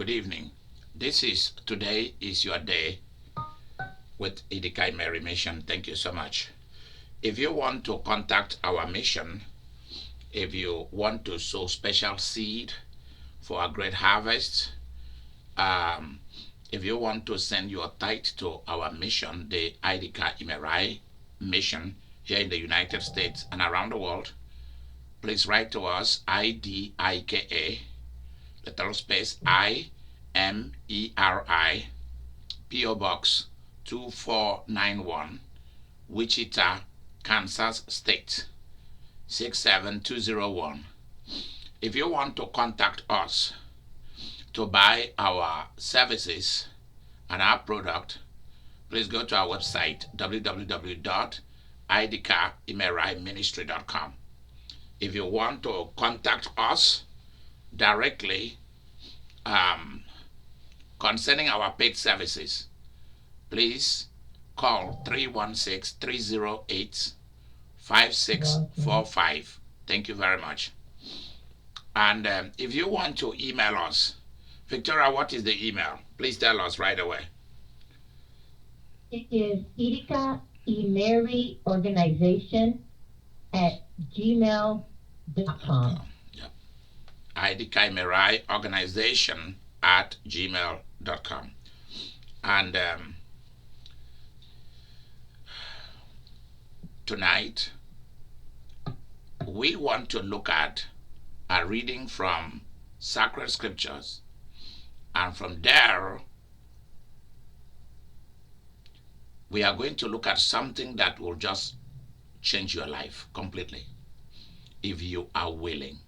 Good evening. Today is your day with Idika Imeri mission. Thank you so much. If you want to contact our mission, if you want to sow special seed for a great harvest, um, if you want to send your tithe to our mission, the Idika Imeri mission here in the United States and around the world, please write to us IDIKA, little space IMERI, P.O. Box 2491, Wichita, Kansas State 67201. If you want to contact us to buy our services and our product, please go to our website www.idikaimeriministry.com. If you want to contact us directly concerning our paid services, please call 316-308-5645. Thank you very much. And if you want to email us, Victoria, what is the email? Please tell us right away. It is idikaimeriorganization at gmail.com. Yep. idikaimeriorganization at gmail.com. And tonight, we want to look at a reading from sacred scriptures, and from there we are going to look at something that will just change your life completely if you are willing.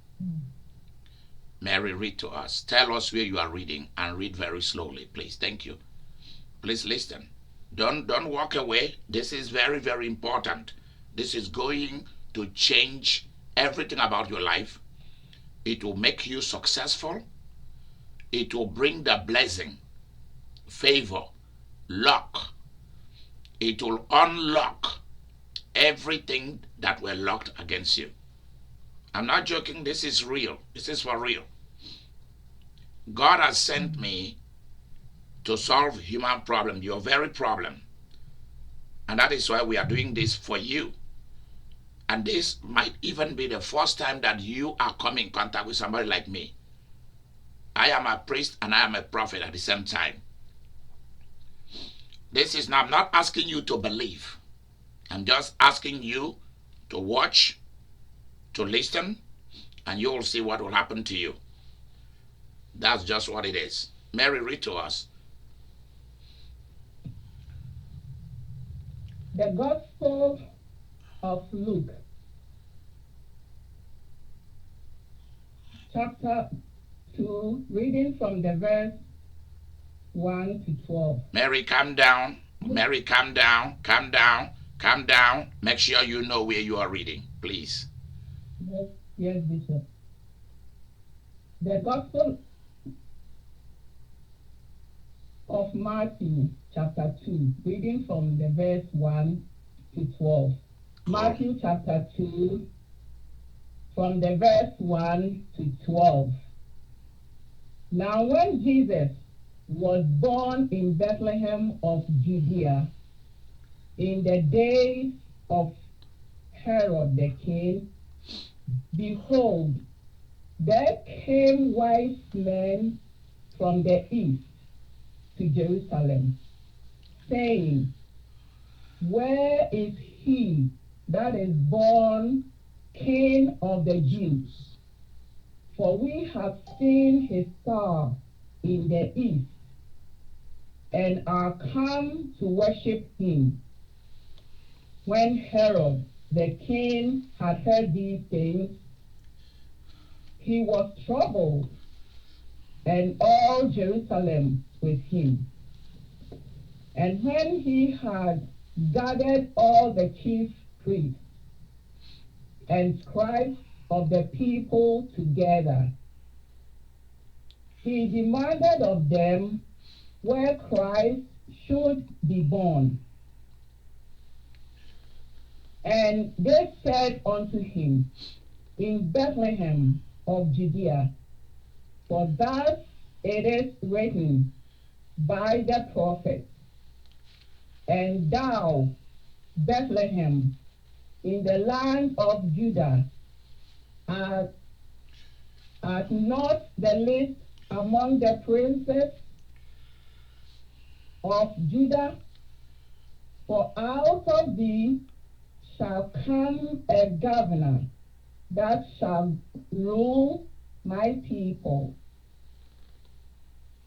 Mary, read to us. Tell us where you are reading, and read very slowly, please. Thank you. Please listen. Don't walk away. This is very, very important. This is going to change everything about your life. It will make you successful. It will bring the blessing, favor, luck. It will unlock everything that were locked against you. I'm not joking. This is real. This is for real. God has sent me to solve human problem, your very problem. And that is why we are doing this for you. And this might even be the first time that you are coming in contact with somebody like me. I am a priest and I am a prophet at the same time. I'm not asking you to believe. I'm just asking you to watch, to listen, and you will see what will happen to you. That's just what it is. Mary, read to us. The Gospel of Luke, chapter 2, reading from the verse 1 to 12. Mary, calm down. Mary, calm down. Calm down. Calm down. Make sure you know where you are reading, please. Yes, Bishop. The Gospel of Matthew, chapter 2, reading from the verse 1 to 12. Matthew chapter 2, from the verse 1 to 12. Now when Jesus was born in Bethlehem of Judea, in the days of Herod the king, behold, there came wise men from the east to Jerusalem, saying, where is he that is born King of the Jews? For we have seen his star in the east, and are come to worship him. When Herod the king had heard these things, he was troubled, and all Jerusalem with him. And when he had gathered all the chief priests and scribes of the people together, he demanded of them where Christ should be born. And they said unto him, in Bethlehem of Judea, for thus it is written by the prophet, and thou, Bethlehem, in the land of Judah, art, art not the least among the princes of Judah, for out of thee shall come a governor that shall rule my people.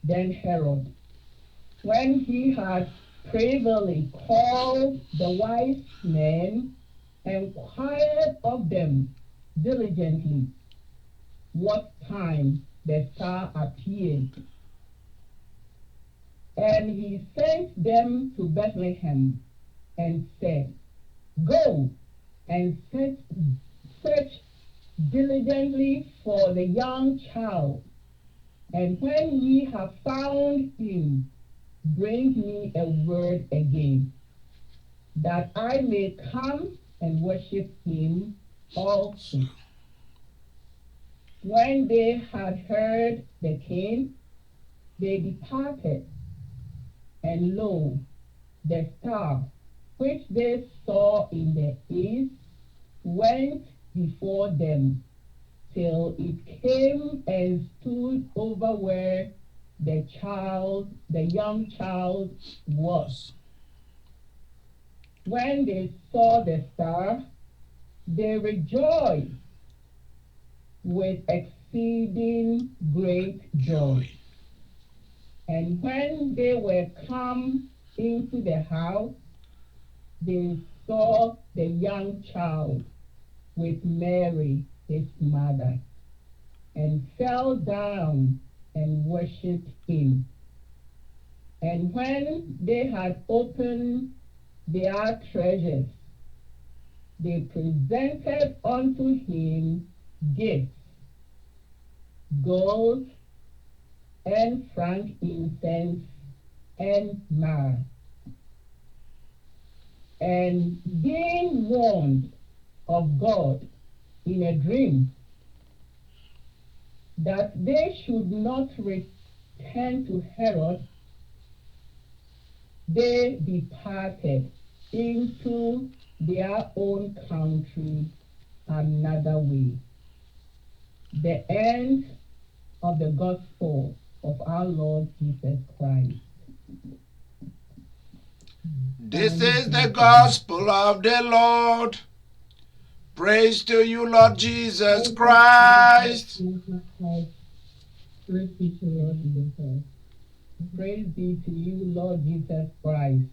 Then Herod, when he had privily called the wise men, inquired of them diligently what time the star appeared. And he sent them to Bethlehem and said, Go and search diligently for the young child, and when ye have found him, bring me a word again, that I may come and worship him also. When they had heard the king, they departed, and lo, the star which they saw in the east went before them till it came and stood over where the young child was. When they saw the star, they rejoiced with exceeding great joy. And when they were come into the house, they saw the young child with Mary, his mother, and fell down and worshipped him. And when they had opened their treasures, they presented unto him gifts, gold and frankincense and myrrh. And being warned of God in a dream that they should not return to Herod, they departed into their own country another way. The end of the gospel of our Lord Jesus Christ. This is the gospel of the Lord. Praise to you, Lord Jesus Christ. Praise be to Lord Jesus Christ. Praise be to you, Lord Jesus Christ.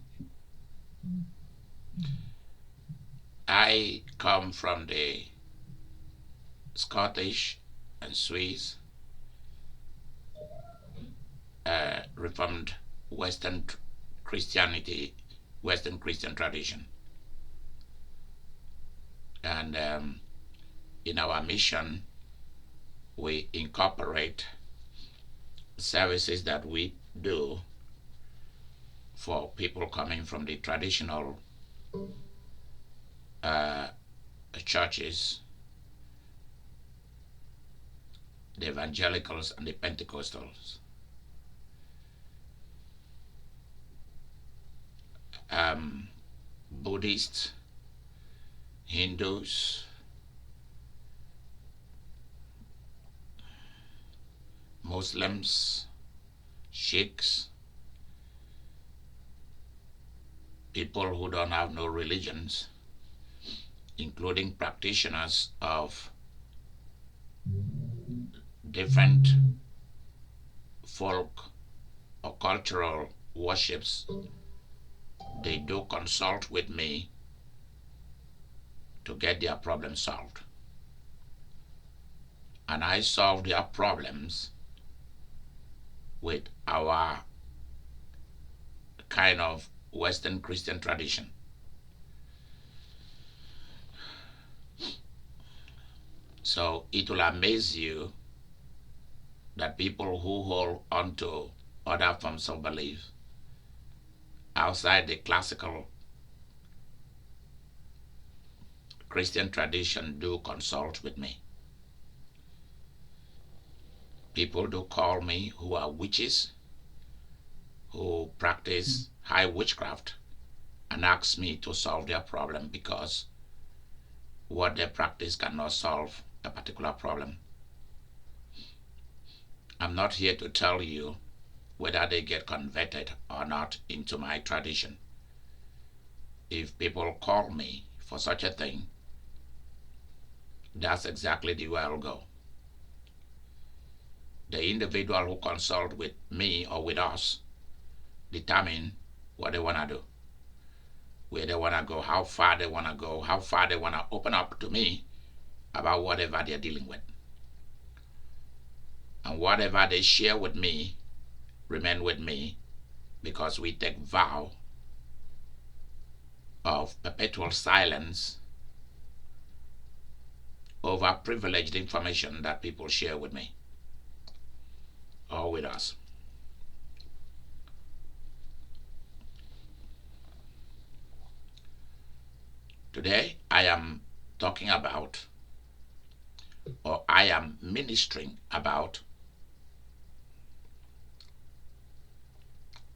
I come from the Scottish and Swiss Reformed Western Christianity, Western Christian tradition. And in our mission, we incorporate services that we do for people coming from the traditional churches, the evangelicals and the Pentecostals. Buddhists, Hindus, Muslims, Sikhs, people who don't have no religions, including practitioners of different folk or cultural worships. They do consult with me to get their problems solved. And I solve their problems with our kind of Western Christian tradition. So it will amaze you that people who hold onto other forms of belief outside the classical Christian tradition do consult with me. People do call me who are witches, who practice high witchcraft, and ask me to solve their problem because what they practice cannot solve a particular problem. I'm not here to tell you whether they get converted or not into my tradition. If people call me for such a thing, that's exactly the way I'll go. The individual who consult with me or with us determine what they want to do, where they want to go, how far they want to go, how far they want to open up to me about whatever they're dealing with. And whatever they share with me remain with me, because we take vow of perpetual silence over privileged information that people share with me or with us. Today I am talking about, or I am ministering about,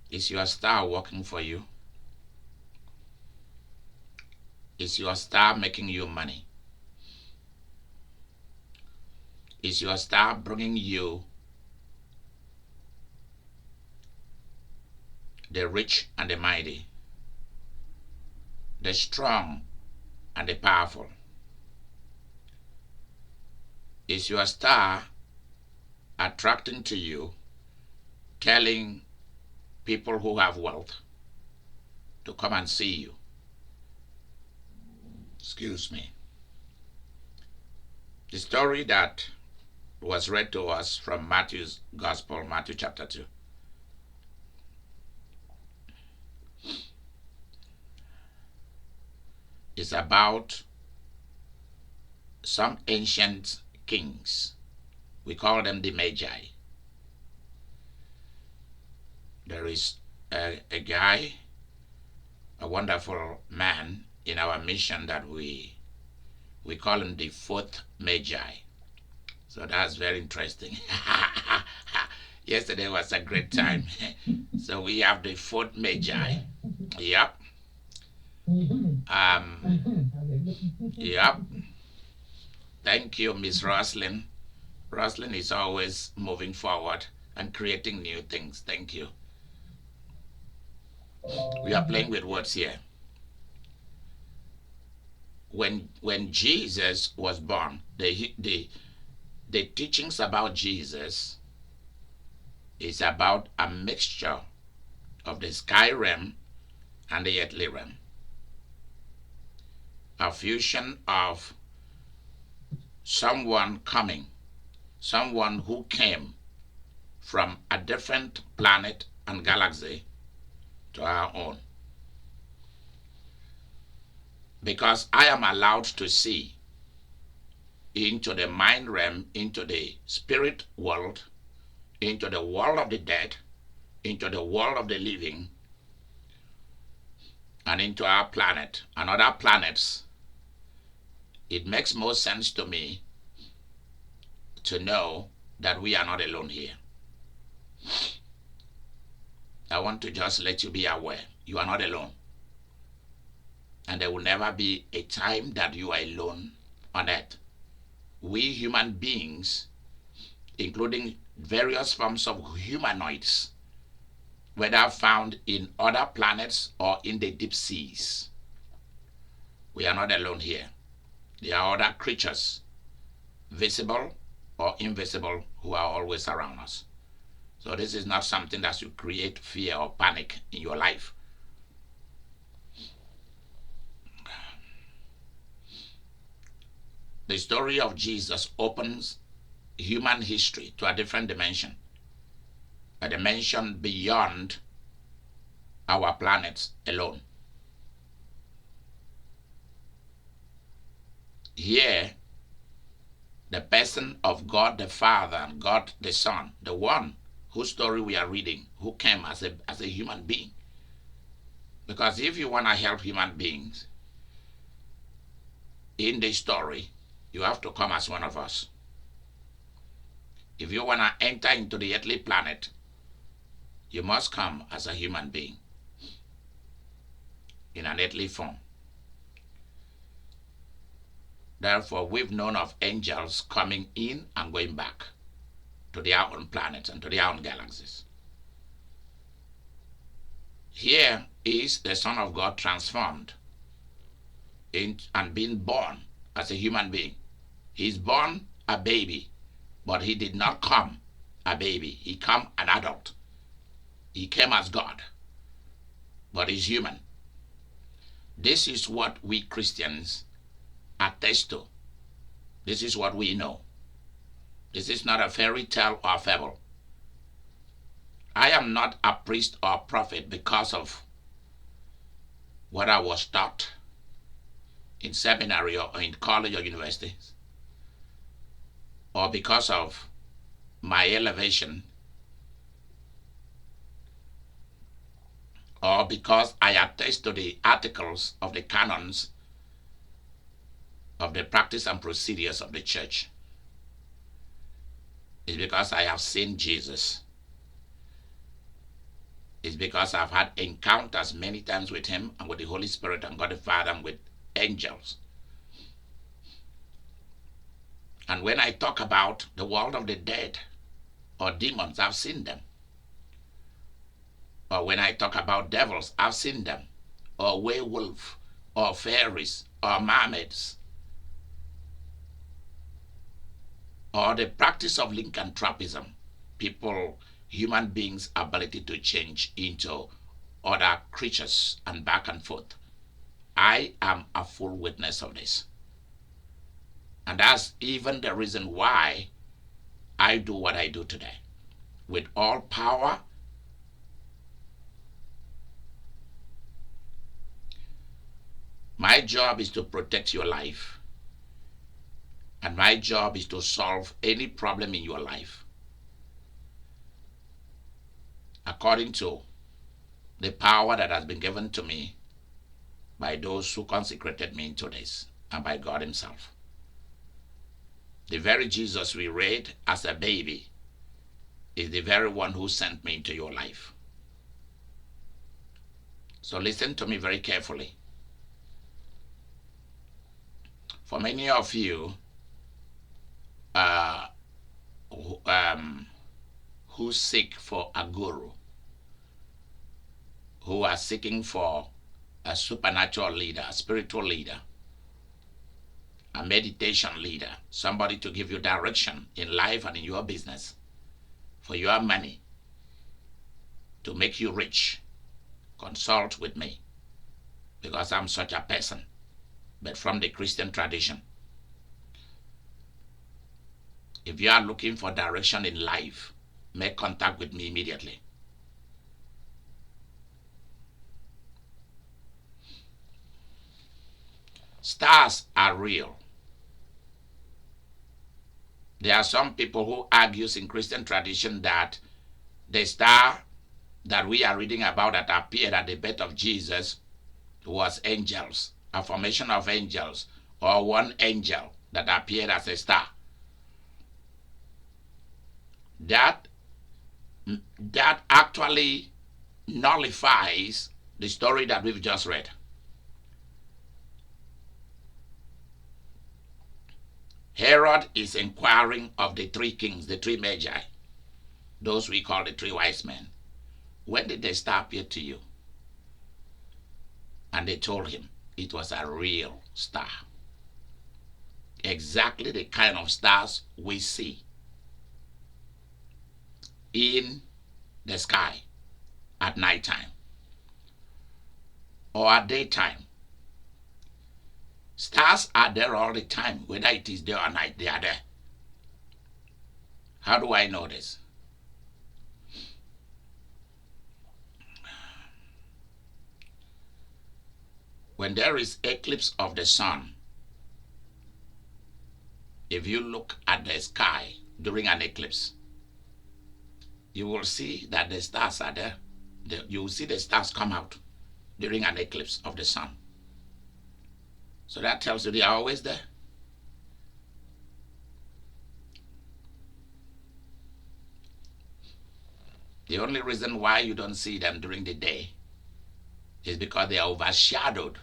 is your star working for you? Is your star making you money? Is your star bringing you the rich and the mighty, the strong and the powerful? Is your star attracting to you, telling people who have wealth to come and see you? Excuse me. The story that was read to us from Matthew's Gospel, Matthew chapter 2, is about some ancient kings. We call them the Magi. There is a guy, a wonderful man in our mission that we call him the fourth Magi. So that's very interesting. Yesterday was a great time. So we have the fourth Magi. Yep. Yep. Thank you, Miss Roslyn. Roslyn is always moving forward and creating new things. Thank you. We are playing with words here. When Jesus was born, the teachings about Jesus is about a mixture of the sky realm and the earthly realm. A fusion of someone who came from a different planet and galaxy to our own. Because I am allowed to see into the mind realm, into the spirit world, into the world of the dead, into the world of the living, and into our planet and other planets, it makes more sense to me to know that we are not alone here. I want to just let you be aware you are not alone. And there will never be a time that you are alone on earth. We human beings, including various forms of humanoids, whether found in other planets or in the deep seas, we are not alone here. There are other creatures, visible or invisible, who are always around us. So this is not something that should create fear or panic in your life. The story of Jesus opens human history to a different dimension, a dimension beyond our planet alone. Here, the person of God the Father and God the Son, the one whose story we are reading, who came as a human being. Because if you want to help human beings in the story, you have to come as one of us. If you want to enter into the earthly planet, you must come as a human being in an earthly form. Therefore, we've known of angels coming in and going back to their own planets and to their own galaxies. Here is the Son of God transformed and being born as a human being. He's born a baby, but he did not come a baby. He came an adult. He came as God, but he's human. This is what we Christians attest to. This is what we know. This is not a fairy tale or fable. I am not a priest or prophet because of what I was taught in seminary or in college or universities, or because of my elevation, or because I attest to the articles of the canons of the practice and procedures of the church. It's because I have seen Jesus. It's because I've had encounters many times with him and with the Holy Spirit and God the Father and with angels. And when I talk about the world of the dead or demons, I've seen them. Or when I talk about devils, I've seen them. Or werewolf, or fairies, or mermaids. Or the practice of lycanthropism, people, human beings' ability to change into other creatures and back and forth. I am a full witness of this. And that's even the reason why I do what I do today. With all power, my job is to protect your life. And my job is to solve any problem in your life according to the power that has been given to me by those who consecrated me into this and by God himself. The very Jesus we read as a baby is the very one who sent me into your life. So listen to me very carefully. For many of you who seek for a guru, who are seeking for a supernatural leader, a spiritual leader, a meditation leader, somebody to give you direction in life and in your business, for your money, to make you rich, consult with me, because I'm such a person, but from the Christian tradition. If you are looking for direction in life, make contact with me immediately. Stars are real. There are some people who argue in Christian tradition that the star that we are reading about that appeared at the birth of Jesus was angels, a formation of angels, or one angel that appeared as a star. That actually nullifies the story that we've just read. Herod is inquiring of the three kings, the three magi, those we call the three wise men. When did the star appear to you? And they told him it was a real star. Exactly the kind of stars we see in the sky at nighttime or at daytime. Stars are there all the time, whether it is day or night, they are there. How do I know this? When there is eclipse of the sun, if you look at the sky during an eclipse, you will see that the stars are there. You will see the stars come out during an eclipse of the sun. So that tells you they are always there. The only reason why you don't see them during the day is because they are overshadowed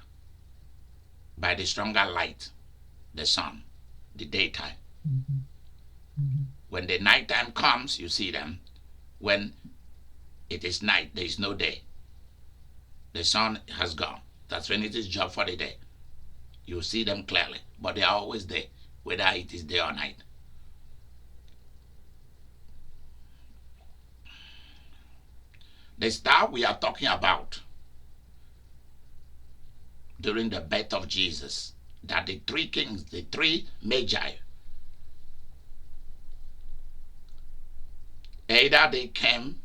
by the stronger light, the sun, the daytime. When the nighttime comes, you see them. When it is night, there is no day. The sun has gone. That's when it is job for the day. You see them clearly, but they are always there, whether it is day or night. The star we are talking about during the birth of Jesus, that the three kings, the three magi, either they came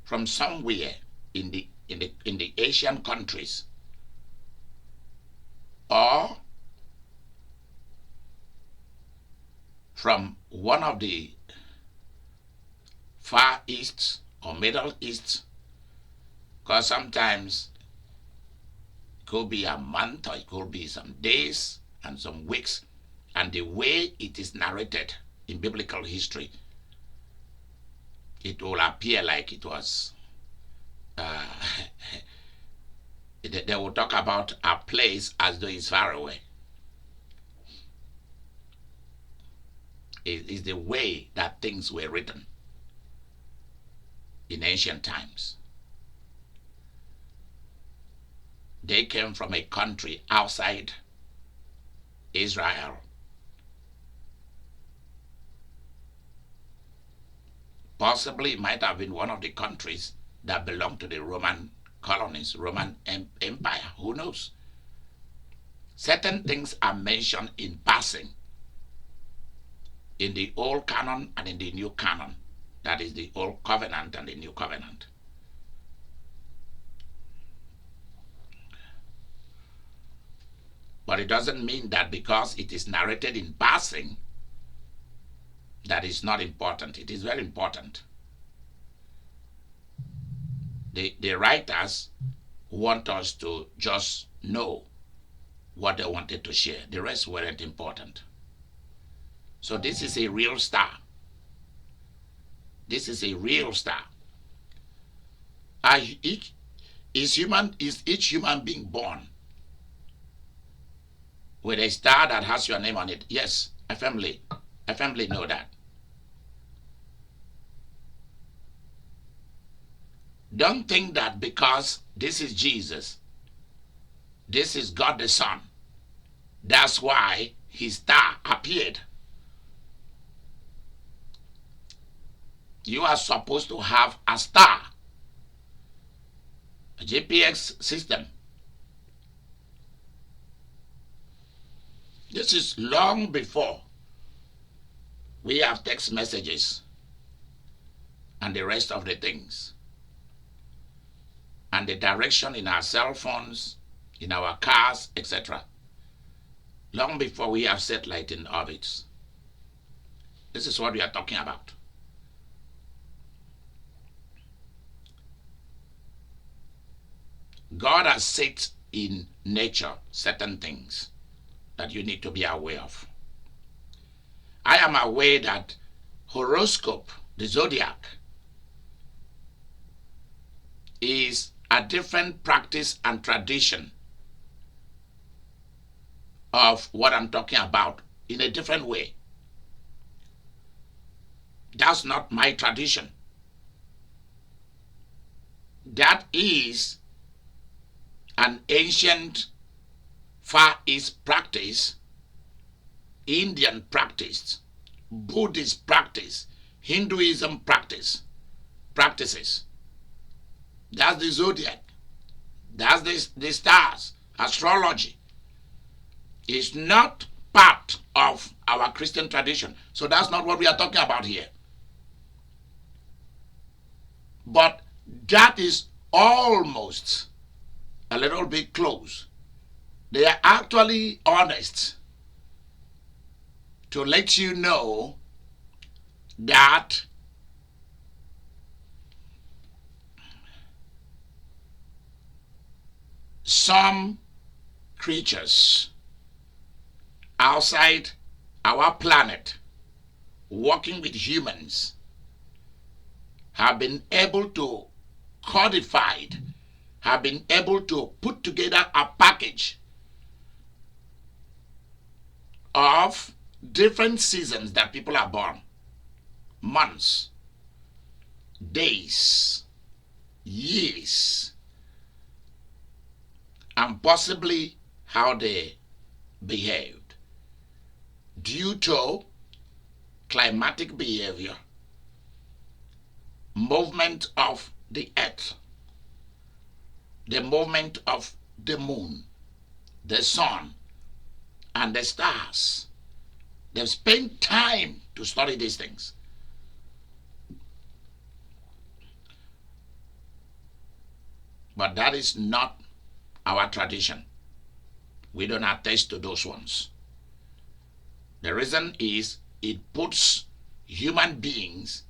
from somewhere in the Asian countries, or from one of the Far East or Middle East, because sometimes it could be a month or it could be some days and some weeks, and the way it is narrated in biblical history, it will appear like it was they will talk about a place as though it's far away. It is the way that things were written in ancient times. They came from a country outside Israel. Possibly it might have been one of the countries that belonged to the Roman colonies, Roman Empire. Who knows? Certain things are mentioned in passing in the Old Canon and in the New Canon. That is the Old Covenant and the New Covenant. But it doesn't mean that because it is narrated in passing, that is not important. It is very important. The writers want us to just know what they wanted to share. The rest weren't important. So this is a real star. This is a real star. Is each human being born with a star that has your name on it? Yes, I firmly know that. Don't think that because this is Jesus, this is God the Son, that's why his star appeared. You are supposed to have a star, a GPS system. This is long before we have text messages and the rest of the things, and the direction in our cell phones, in our cars, etc. Long before we have satellite in orbits. This is what we are talking about. God has set in nature certain things that you need to be aware of. I am aware that horoscope, the zodiac, is a different practice and tradition of what I'm talking about in a different way. That's not my tradition. That is an ancient Far East practice, Indian practice, Buddhist practice, Hinduism practices. That's the zodiac. That's the stars. Astrology is not part of our Christian tradition. So that's not what we are talking about here. But that is almost a little bit close. They are actually honest to let you know that some creatures outside our planet, working with humans, have been able to codify, have been able to put together a package of different seasons that people are born, months, days, years, and possibly how they behaved due to climatic behavior, movement of the earth, the movement of the moon, the sun, and the stars. They've spent time to study these things. But that is not our tradition. We don't attest to those ones. The reason is it puts human beings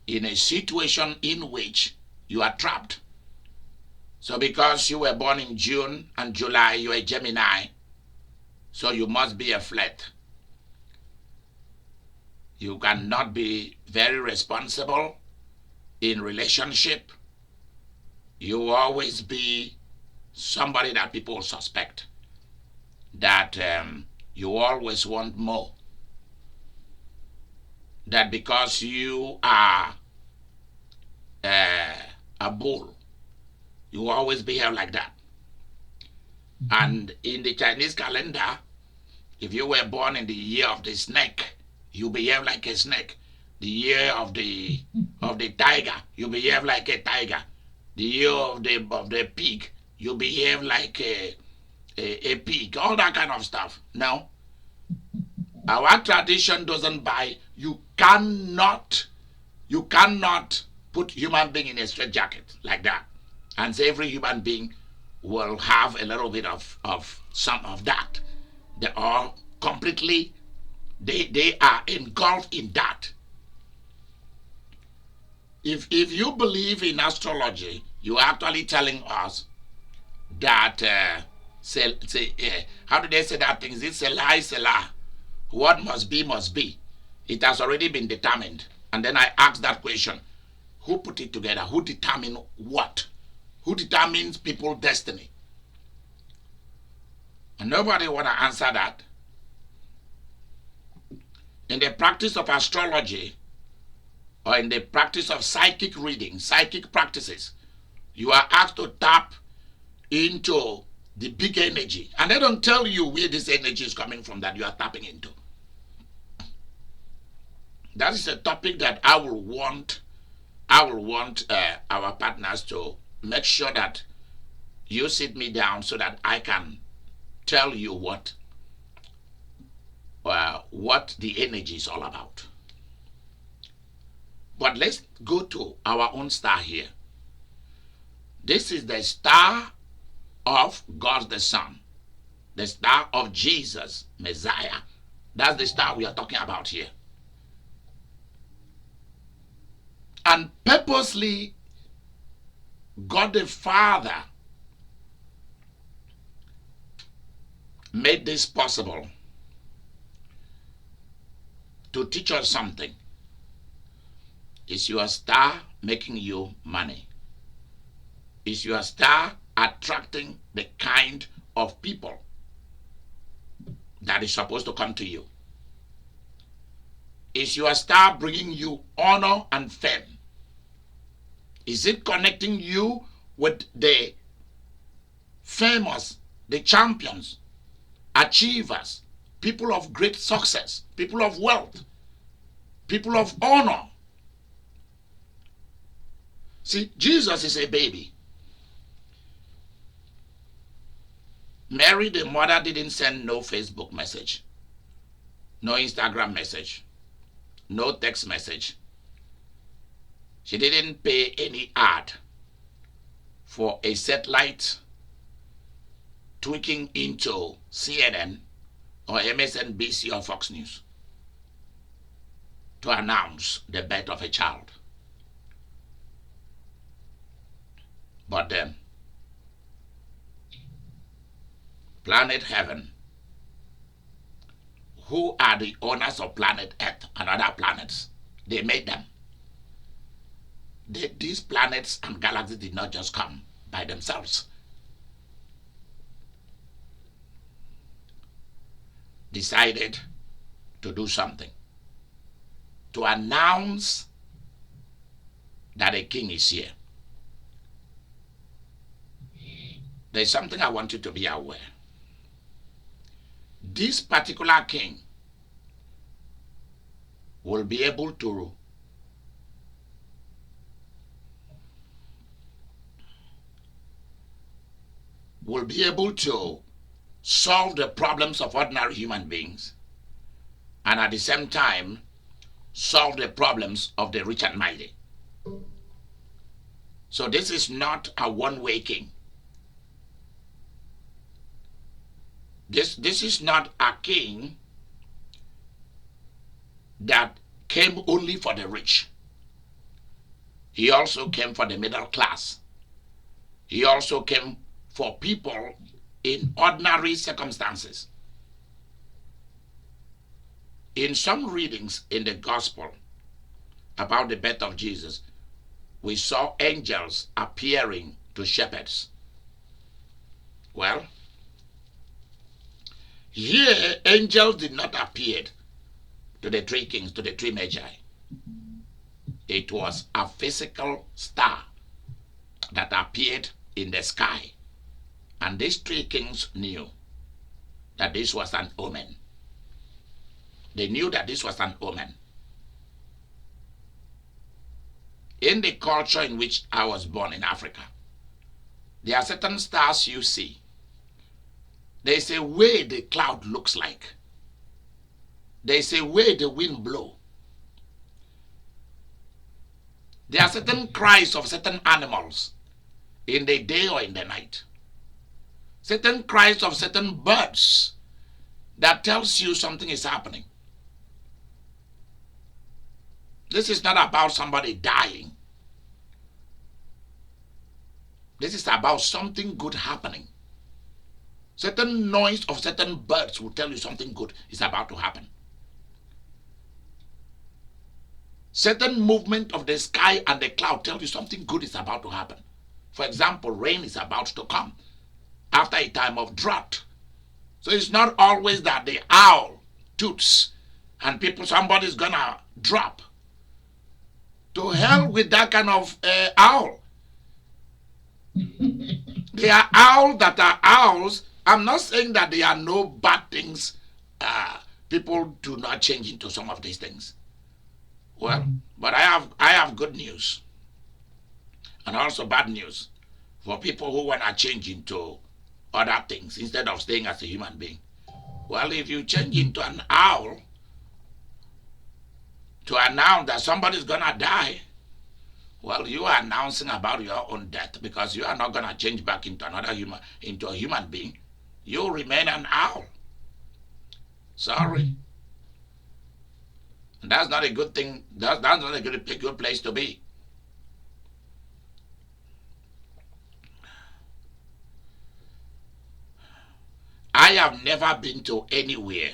in a situation in which you are trapped. So because you were born in June and July, you're a Gemini, so you must be a flirt. You cannot be very responsible in relationship. You will always be somebody that people suspect, that you always want more. That because you are a bull, you always behave like that. And in the Chinese calendar, if you were born in the year of the snake, you behave like a snake. The year of the tiger, you behave like a tiger. The year of the pig, you behave like a pig. All that kind of stuff. No, our tradition doesn't buy. You cannot put human being in a straitjacket like that and say every human being will have a little bit of some of that. They are completely, they are engulfed in that. If you believe in astrology, you're actually telling us that how do they say that thing? It's a lie. What must be must be. It has already been determined. And then I ask that question: who put it together? Who determined what? Who determines people's destiny? And nobody want to answer that. In the practice of astrology, or in the practice of psychic reading, psychic practices, you are asked to tap into the big energy. And they don't tell you where this energy is coming from that you are tapping into. That is a topic that I will want our partners to make sure that you sit me down so that I can tell you what the energy is all about. But let's go to our own star here. This is the star of God the Son, the star of Jesus, Messiah. That's the star we are talking about here. And purposely, God the Father made this possible to teach us something. Is your star making you money? Is your star attracting the kind of people that is supposed to come to you? Is your star bringing you honor and fame? Is it connecting you with the famous, the champions, achievers, people of great success, people of wealth, people of honor? See, Jesus is a baby. Mary, the mother, didn't send no Facebook message, no Instagram message, no text message. She didn't pay any ad for a satellite tweaking into CNN or MSNBC or Fox News to announce the birth of a child. But then, planet Heaven, who are the owners of planet Earth and other planets, they made them. these planets and galaxies did not just come by themselves. Decided to do something, to announce that a king is here. There's something I want you to be aware. This particular king will be able to solve the problems of ordinary human beings, and at the same time solve the problems of the rich and mighty. So this is not a one-way king. This is not a king that came only for the rich. He also came for the middle class. He also came for people in ordinary circumstances. In some readings in the gospel about the birth of Jesus, we saw angels appearing to shepherds. Well, here angels did not appear to the three kings, to the three magi. It was a physical star that appeared in the sky. And these three kings knew that this was an omen. They knew that this was an omen. In the culture in which I was born in Africa, there are certain stars you see. There's a way the cloud looks like. There's a way the wind blows. There are certain cries of certain animals in the day or in the night. Certain cries of certain birds that tells you something is happening. This is not about somebody dying. This is about something good happening. Certain noise of certain birds will tell you something good is about to happen. Certain movement of the sky and the cloud tell you something good is about to happen. For example, rain is about to come after a time of drought. So it's not always that the owl toots and somebody's gonna drop. To hell with that kind of owl. There are owls that are owls. I'm not saying that there are no bad things. People do not change into some of these things. Well, but I have good news and also bad news for people who want to change into other things instead of staying as a human being. Well, if you change into an owl to announce that somebody's gonna die, well, you are announcing about your own death, because you are not gonna change back into a human being. You remain an owl. Sorry. And that's not a good thing. That's not a good place to be. I have never been to anywhere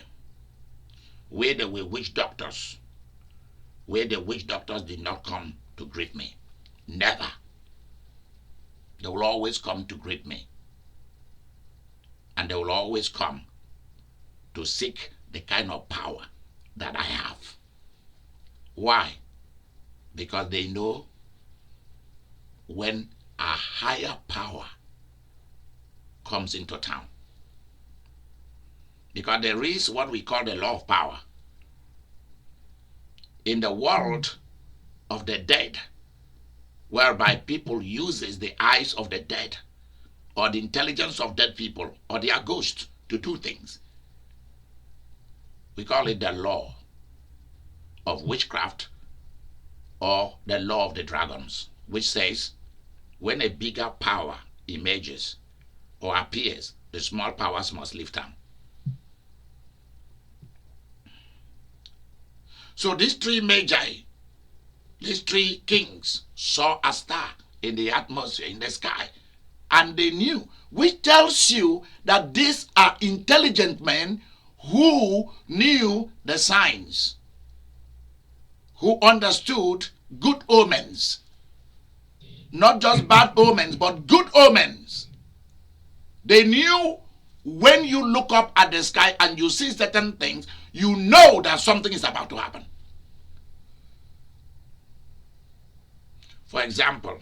where there were witch doctors, where the witch doctors did not come to greet me. Never. They will always come to greet me. And they will always come to seek the kind of power that I have. Why? Because they know when a higher power comes into town. Because there is what we call the law of power. In the world of the dead, whereby people uses the eyes of the dead or the intelligence of dead people or their ghosts to do things. We call it the law of witchcraft or the law of the dragons, which says when a bigger power emerges or appears, the small powers must leave town. So these three magi, these three kings saw a star in the atmosphere, in the sky, and they knew, which tells you that these are intelligent men who knew the signs, who understood good omens. not just bad omens, but good omens. They knew when you look up at the sky and you see certain things, you know that something is about to happen. For example,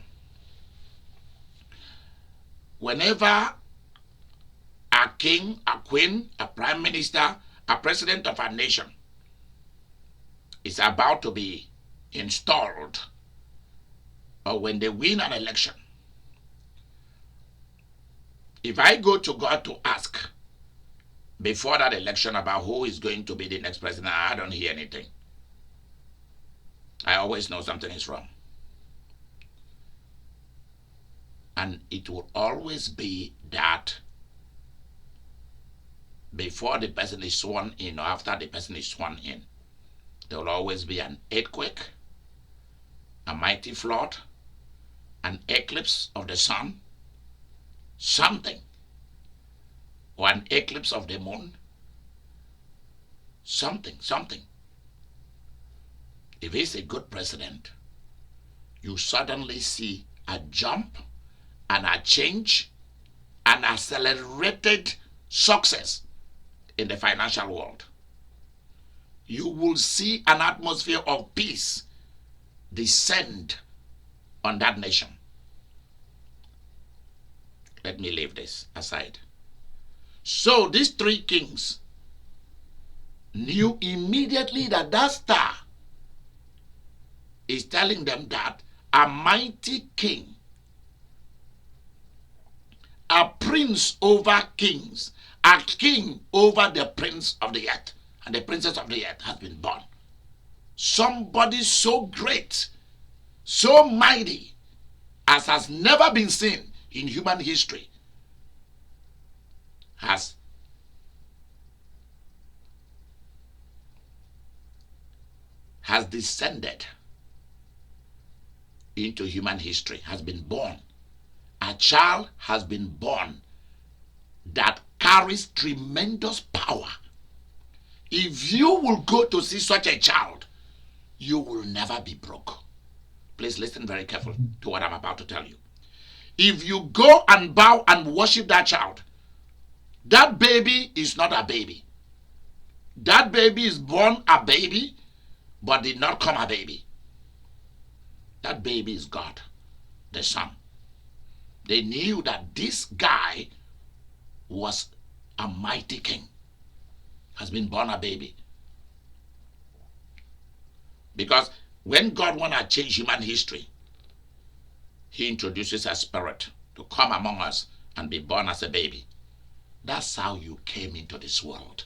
whenever a king, a queen, a prime minister, a president of a nation is about to be installed, or when they win an election, if I go to God to ask before that election about who is going to be the next president, I don't hear anything. I always know something is wrong. And it will always be that before the person is sworn in or after the person is sworn in, there will always be an earthquake, a mighty flood, an eclipse of the sun, something, or an eclipse of the moon, something. If he's a good president, you suddenly see a jump and a change, an accelerated success in the financial world. You will see an atmosphere of peace descend on that nation. Let me leave this aside. So these three kings knew immediately that that star is telling them that a mighty king, a prince over kings, a king over the prince of the earth and the princess of the earth has been born. Somebody so great, so mighty, as has never been seen in human history, has descended into human history, has been born. A child has been born that carries tremendous power. If you will go to see such a child, you will never be broke. Please listen very carefully to what I'm about to tell you. If you go and bow and worship that child, that baby is not a baby. That baby is born a baby, but did not come a baby. That baby is God, the Son. They knew that this guy was a mighty king, has been born a baby. Because when God wants to change human history, he introduces a spirit to come among us and be born as a baby. That's how you came into this world,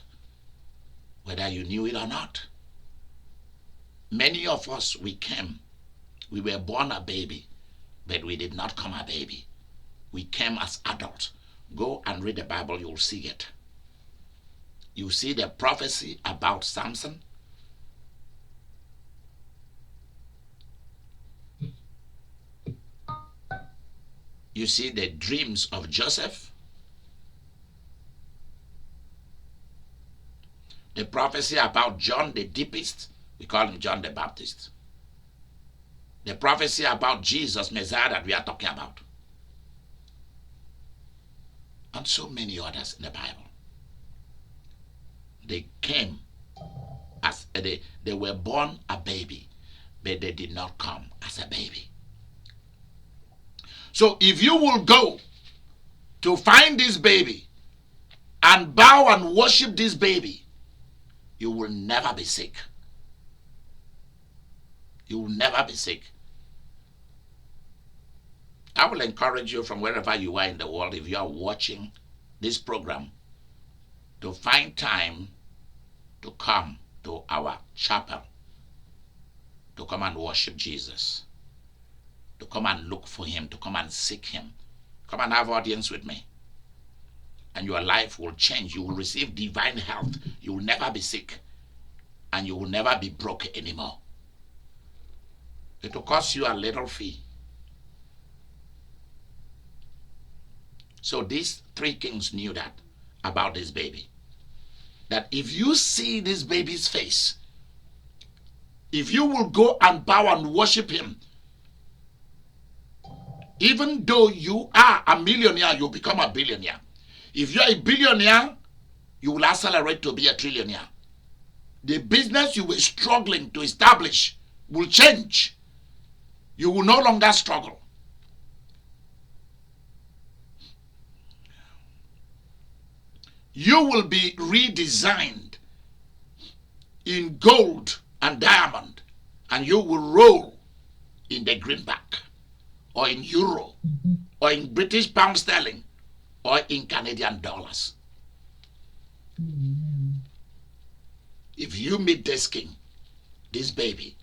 whether you knew it or not. Many of us, we were born a baby, but we did not come a baby. We came as adults. Go and read the Bible, you'll see it. You see the prophecy about Samson. You see the dreams of Joseph. The prophecy about John the Deepest. We call him John the Baptist. The prophecy about Jesus, Messiah, that we are talking about. And so many others in the Bible. They came as they were born a baby, but they did not come as a baby. So if you will go to find this baby and bow and worship this baby, you will never be sick. You will never be sick. I will encourage you from wherever you are in the world, if you are watching this program, to find time to come to our chapel, to come and worship Jesus, to come and look for him, to come and seek him. Come and have audience with me. And your life will change. You will receive divine health. You will never be sick. And you will never be broke anymore. It will cost you a little fee. So these three kings knew that about this baby. That if you see this baby's face, if you will go and bow and worship him, Even though you are a millionaire, you become a billionaire. If you are a billionaire, you will accelerate to be a trillionaire. The business you were struggling to establish will change. You will no longer struggle. You will be redesigned in gold and diamond, and you will roll in the greenback, or in euro, or in British pound sterling, or in Canadian dollars. If you meet this king, this baby.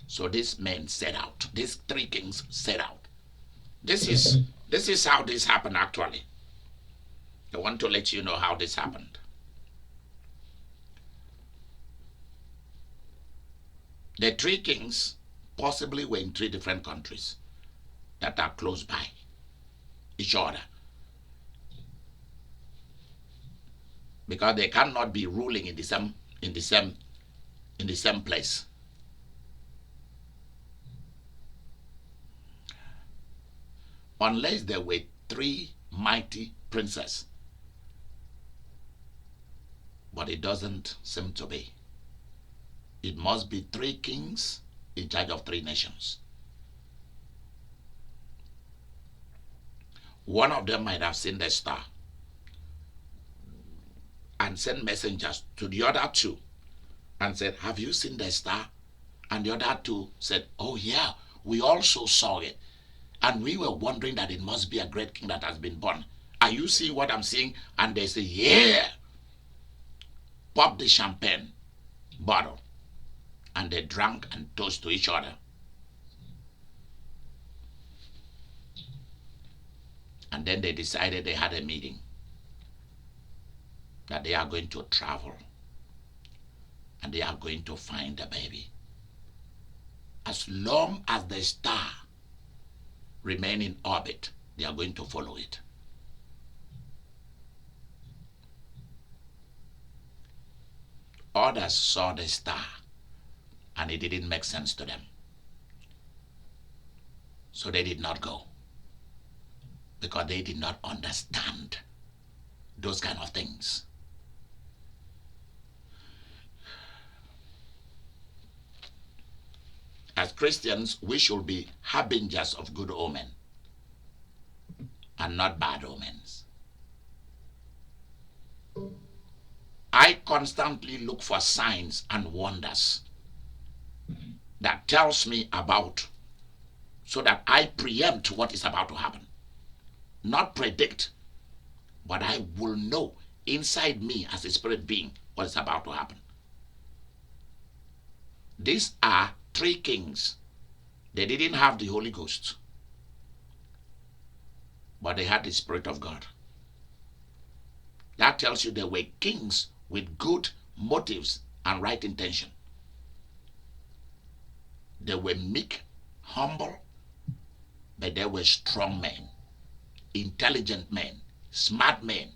So these men set out. These three kings set out. This is how this happened actually. I want to let you know how this happened. The three kings possibly were in three different countries that are close by each other, because they cannot be ruling in the same place. Unless there were three mighty princes. But it doesn't seem to be. It must be three kings in charge of three nations. One of them might have seen the star and sent messengers to the other two and said, have you seen the star? And the other two said, oh yeah, we also saw it. And we were wondering that it must be a great king that has been born. Are you seeing what I'm seeing? And they say, yeah. Pop the champagne bottle. And they drank and toast to each other. And then they decided, they had a meeting, that they are going to travel and they are going to find the baby. As long as the star remain in orbit, they are going to follow it. Others saw the star and it didn't make sense to them. So they did not go, because they did not understand those kind of things. As Christians, we should be harbingers of good omen and not bad omens. I constantly look for signs and wonders that tells me about, so that I preempt what is about to happen. Not predict, but I will know inside me as a spirit being what is about to happen. These are three kings. They didn't have the Holy Ghost, but they had the Spirit of God. That tells you they were kings with good motives and right intention. They were meek, humble, but they were strong men, intelligent men, smart men,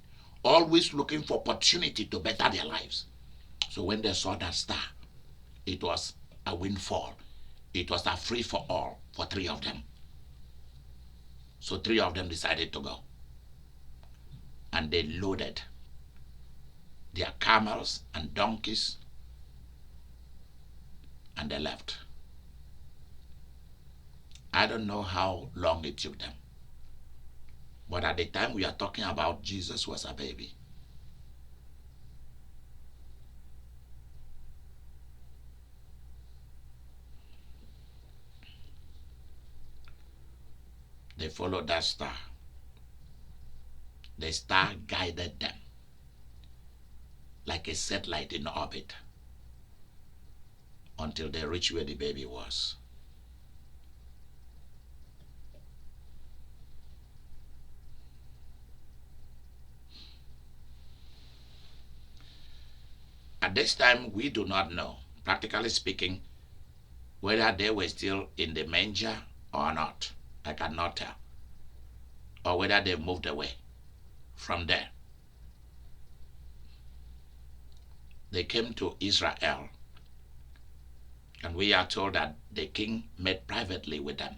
always looking for opportunity to better their lives. So when they saw that star, it was a windfall. It was a free for all for three of them. So three of them decided to go. And they loaded their camels and donkeys and they left. I don't know how long it took them. But at the time we are talking about, Jesus was a baby. They followed that star. The star guided them like a satellite in orbit until they reached where the baby was. At this time, we do not know, practically speaking, whether they were still in the manger or not. I cannot tell. Or whether they moved away from there. They came to Israel, and we are told that the king met privately with them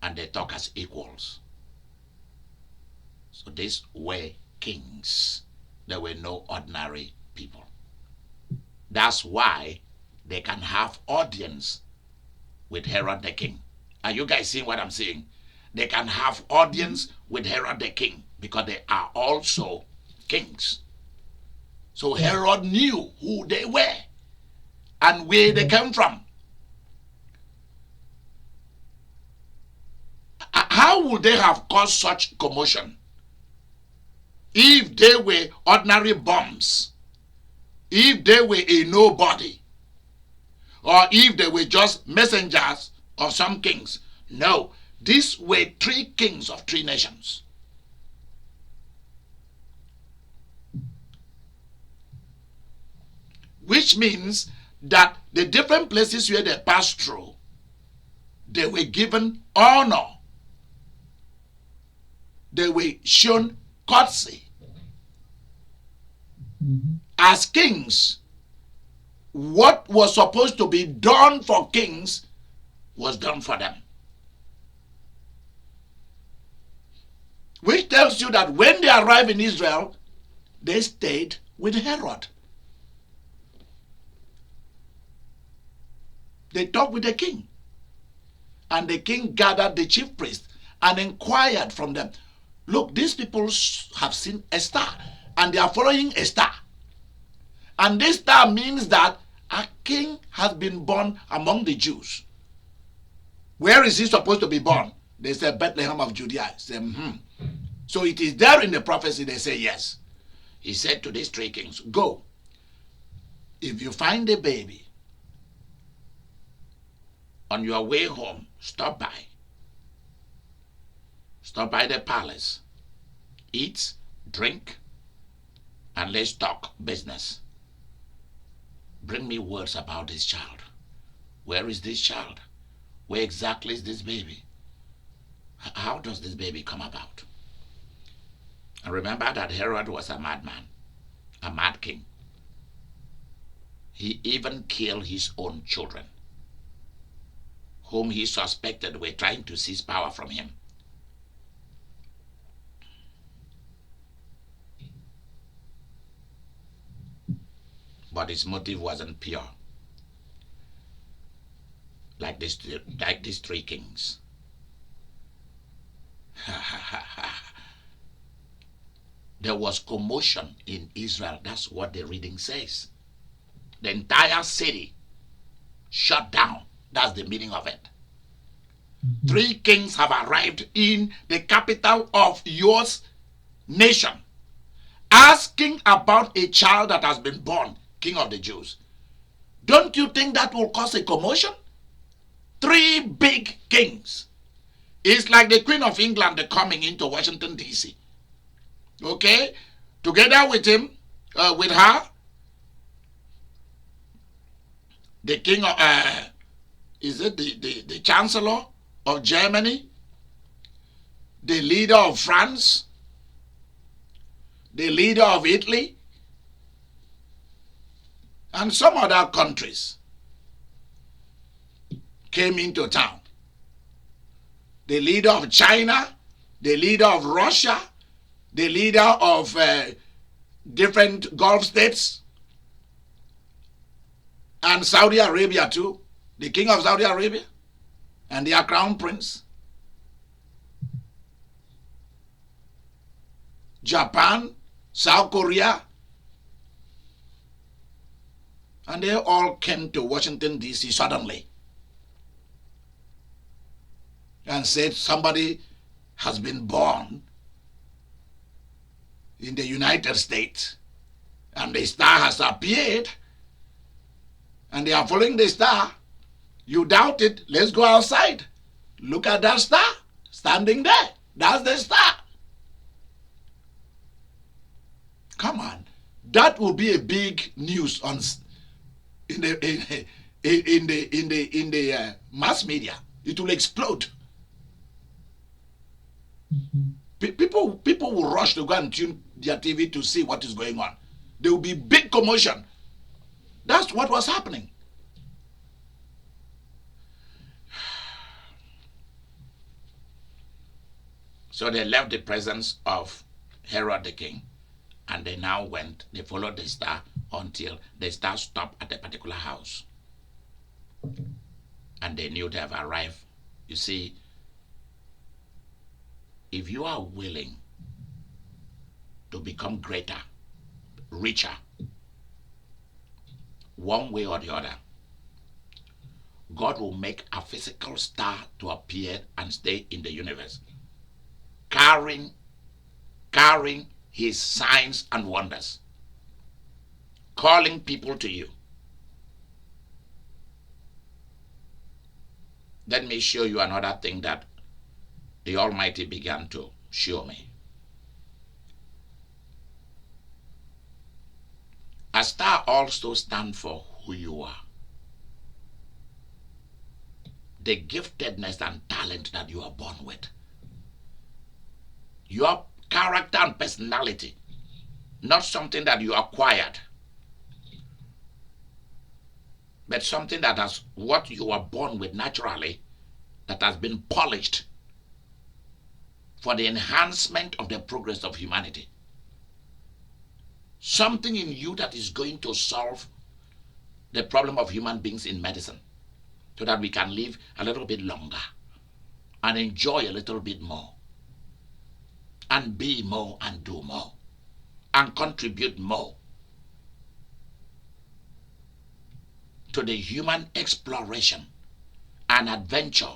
and they talk as equals. So these were kings. They were no ordinary people. That's why they can have audience with Herod the king. Are you guys seeing what I'm saying? They can have audience with Herod the king because they are also kings. So Herod knew who they were and where they came from. How would they have caused such commotion if they were ordinary bums, if they were a nobody, or if they were just messengers of some kings? No, these were three kings of three nations. Which means that the different places where they passed through, they were given honor. They were shown courtesy. As kings, what was supposed to be done for kings was done for them. Which tells you that when they arrived in Israel, they stayed with Herod. They talked with the king. And the king gathered the chief priests and inquired from them, look, these people have seen a star and they are following a star. And this star means that a king has been born among the Jews. Where is he supposed to be born? They said Bethlehem of Judea. Say, So it is there in the prophecy. They say yes. He said to these three kings, go. If you find a baby, on your way home, stop by. Stop by the palace. Eat, drink, and let's talk business. Bring me words about this child. Where is this child? Where exactly is this baby? How does this baby come about? And remember that Herod was a madman, a mad king. He even killed his own children, whom he suspected were trying to seize power from him. But his motive wasn't pure, like these three kings. There was commotion in Israel. That's what the reading says. The entire city shut down. That's the meaning of it. Three kings have arrived in the capital of your nation, asking about a child that has been born, king of the Jews. Don't you think that will cause a commotion? Three big kings. It's like the Queen of England coming into Washington, D.C. Okay? Together with him, with her, the king of, is it the Chancellor of Germany, the leader of France, the leader of Italy, and some other countries came into town. The leader of China, the leader of Russia, the leader of different Gulf states, and Saudi Arabia too, the king of Saudi Arabia, and their crown prince, Japan, South Korea, and they all came to Washington, D.C. suddenly and said somebody has been born in the United States and the star has appeared and they are following the star. You doubt it? Let's go outside. Look at that star standing there. That's the star. Come on, that will be a big news on in the mass media. It will explode. People will rush to go and tune their TV to see what is going on. There will be big commotion. That's what was happening. So they left the presence of Herod the king, and they now they followed the star until the star stopped at a particular house. And they knew they have arrived. You see, if you are willing to become greater, richer, one way or the other, God will make a physical star to appear and stay in the universe, carrying his signs and wonders, calling people to you. Let me show you another thing that the Almighty began to show me. A star also stands for who you are. The giftedness and talent that you are born with. Your character and personality, not something that you acquired, but something that has what you are born with naturally, that has been polished for the enhancement of the progress of humanity. Something in you that is going to solve the problem of human beings in medicine, so that we can live a little bit longer and enjoy a little bit more and be more and do more and contribute more to the human exploration and adventure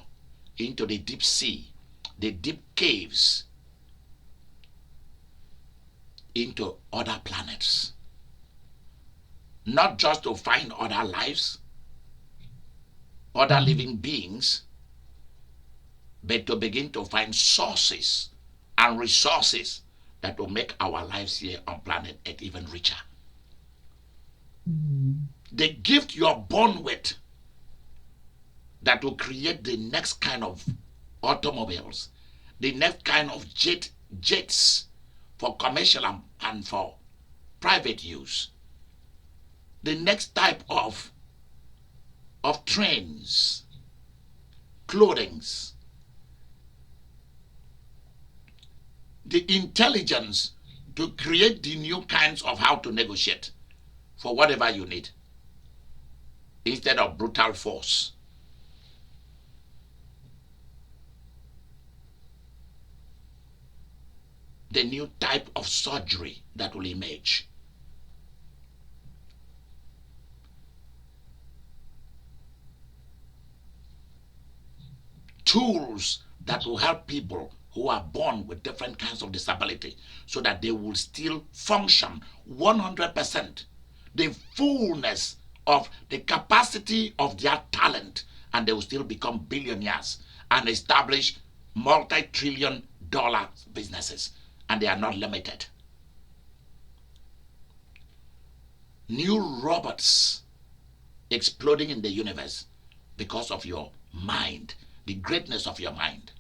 into the deep sea, the deep caves, into other planets. Not just to find other lives, other living beings, but to begin to find sources and resources that will make our lives here on planet Earth even richer. The gift you are born with that will create the next kind of automobiles, the next kind of jets for commercial and for private use, the next type of trains, clothings, the intelligence to create the new kinds of how to negotiate for whatever you need instead of brutal force. The new type of surgery that will emerge. Tools that will help people who are born with different kinds of disability so that they will still function 100%, the fullness of the capacity of their talent, and they will still become billionaires and establish multi-trillion dollar businesses, and they are not limited. New robots exploding in the universe because of your mind, the greatness of your mind.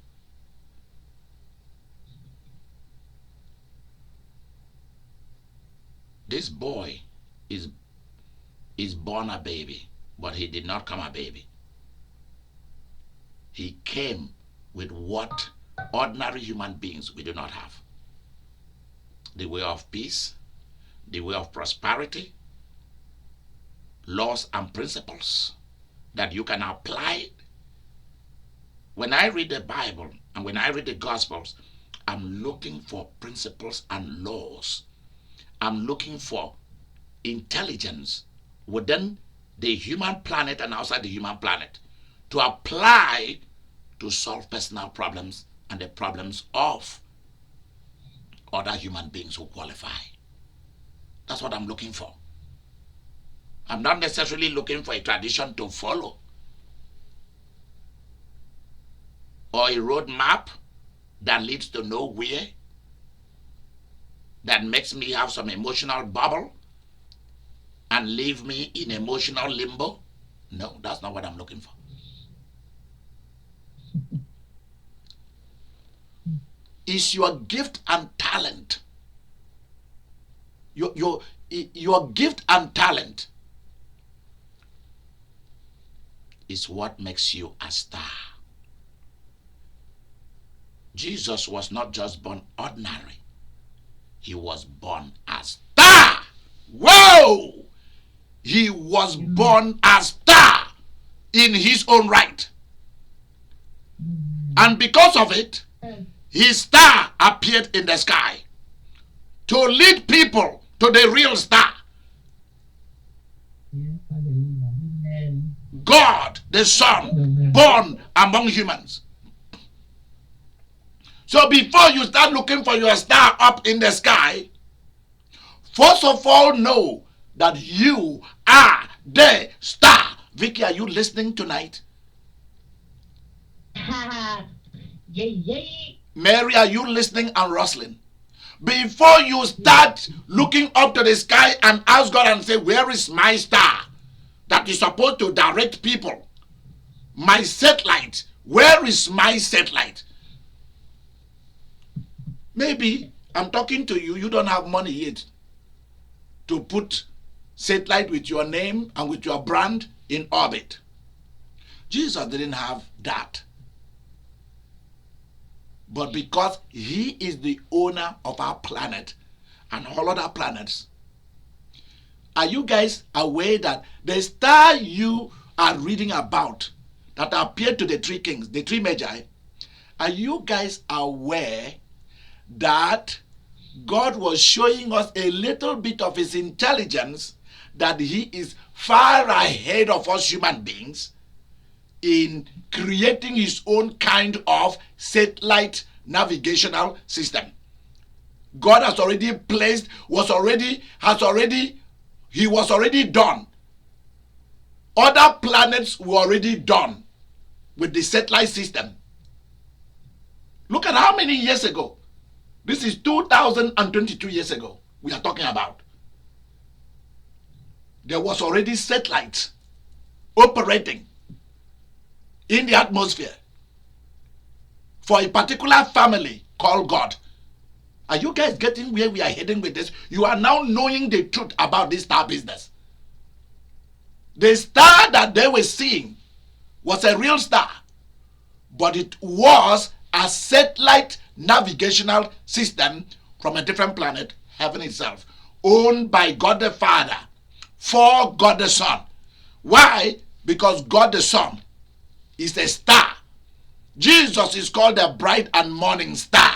This boy is born a baby, but he did not come a baby. He came with what ordinary human beings we do not have. The way of peace, the way of prosperity, laws and principles that you can apply. When I read the Bible and when I read the Gospels, I'm looking for principles and laws. I'm looking for intelligence within the human planet and outside the human planet to apply to solve personal problems and the problems of other human beings who qualify. That's what I'm looking for. I'm not necessarily looking for a tradition to follow or a road map that leads to nowhere, that makes me have some emotional bubble and leave me in emotional limbo. No, that's not what I'm looking for. Is your gift and talent, your gift and talent is what makes you a star. Jesus was not just born ordinary. He was born as star. Whoa! He was born as star in his own right. And because of it, his star appeared in the sky to lead people to the real star. God, the Son, born among humans. So before you start looking for your star up in the sky, first of all, know that you are the star. Vicky, are you listening tonight? Yay. Mary, are you listening? And Roslyn? Before you start looking up to the sky and ask God and say, where is my star that is supposed to direct people? My satellite. Where is my satellite? Maybe I'm talking to you, you don't have money yet to put satellite with your name and with your brand in orbit. Jesus didn't have that. But because he is the owner of our planet and all other planets, are you guys aware that the star you are reading about that appeared to the three kings, the three magi, are you guys aware that God was showing us a little bit of his intelligence, that he is far ahead of us human beings in creating his own kind of satellite navigational system? God has already placed, he was already done. Other planets were already done with the satellite system. Look at how many years ago. This is 2022 years ago we are talking about. There was already satellites operating in the atmosphere for a particular family called God. Are you guys getting where we are heading with this? You are now knowing the truth about this star business. The star that they were seeing was a real star, but it was a satellite navigational system from a different planet, heaven itself, owned by God the Father for God the Son. Why? Because God the Son is a star. Jesus is called the bright and morning star.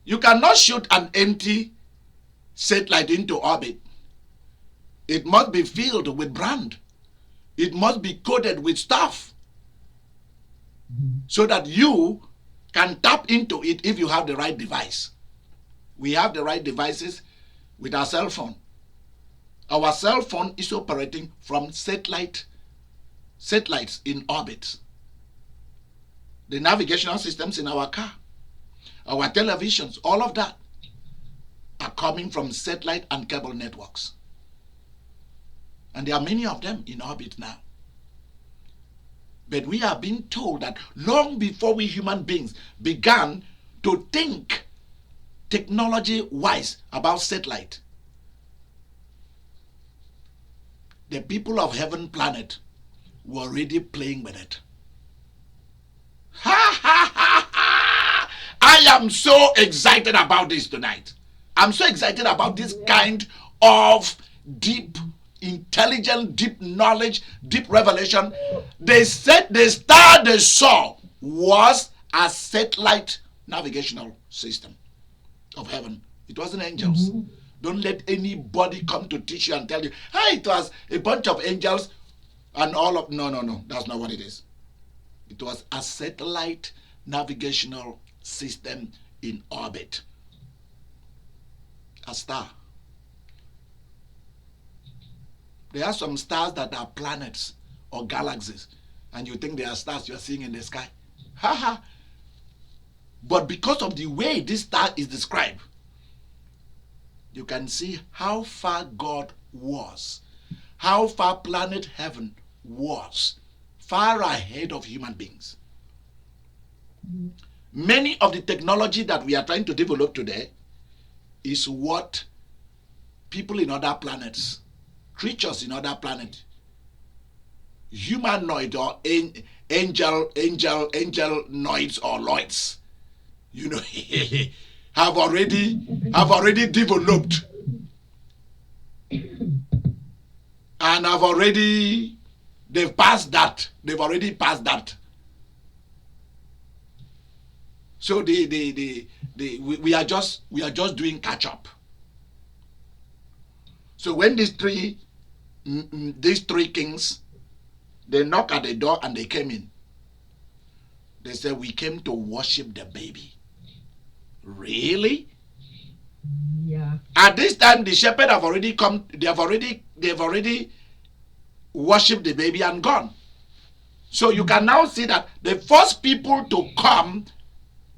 You cannot shoot an empty satellite into orbit. It must be filled with brand. It must be coated with stuff so that you can tap into it if you have the right device. We have the right devices with our cell phone. Our cell phone is operating from satellites in orbit. The navigational systems in our car, our televisions, all of that are coming from satellite and cable networks. And there are many of them in orbit now. But we are being told that long before we human beings began to think technology-wise about satellite, the people of heaven planet were already playing with it. Ha ha ha ha! I am so excited about this tonight. I'm so excited about this kind of deep intelligence, deep knowledge, deep revelation. They said the star they saw was a satellite navigational system of heaven. It wasn't angels. Don't let anybody come to teach you and tell you, hey, it was a bunch of angels and all of... No. That's not what it is. It was a satellite navigational system in orbit. A star. There are some stars that are planets or galaxies, and you think they are stars you are seeing in the sky. Haha. But because of the way this star is described, you can see how far God was, how far planet heaven was, far ahead of human beings. Many of the technology that we are trying to develop today is what people in other planets, creatures in other planets, humanoid or angel noids or lloids, you know, have already developed and they've passed that. They've already passed that. So we are just doing catch up. So when these three kings, they knock at the door and they came in. They said, "We came to worship the baby." Really? Yeah. At this time, the shepherd have already come. They've already worshipped the baby and gone. So you can now see that the first people to come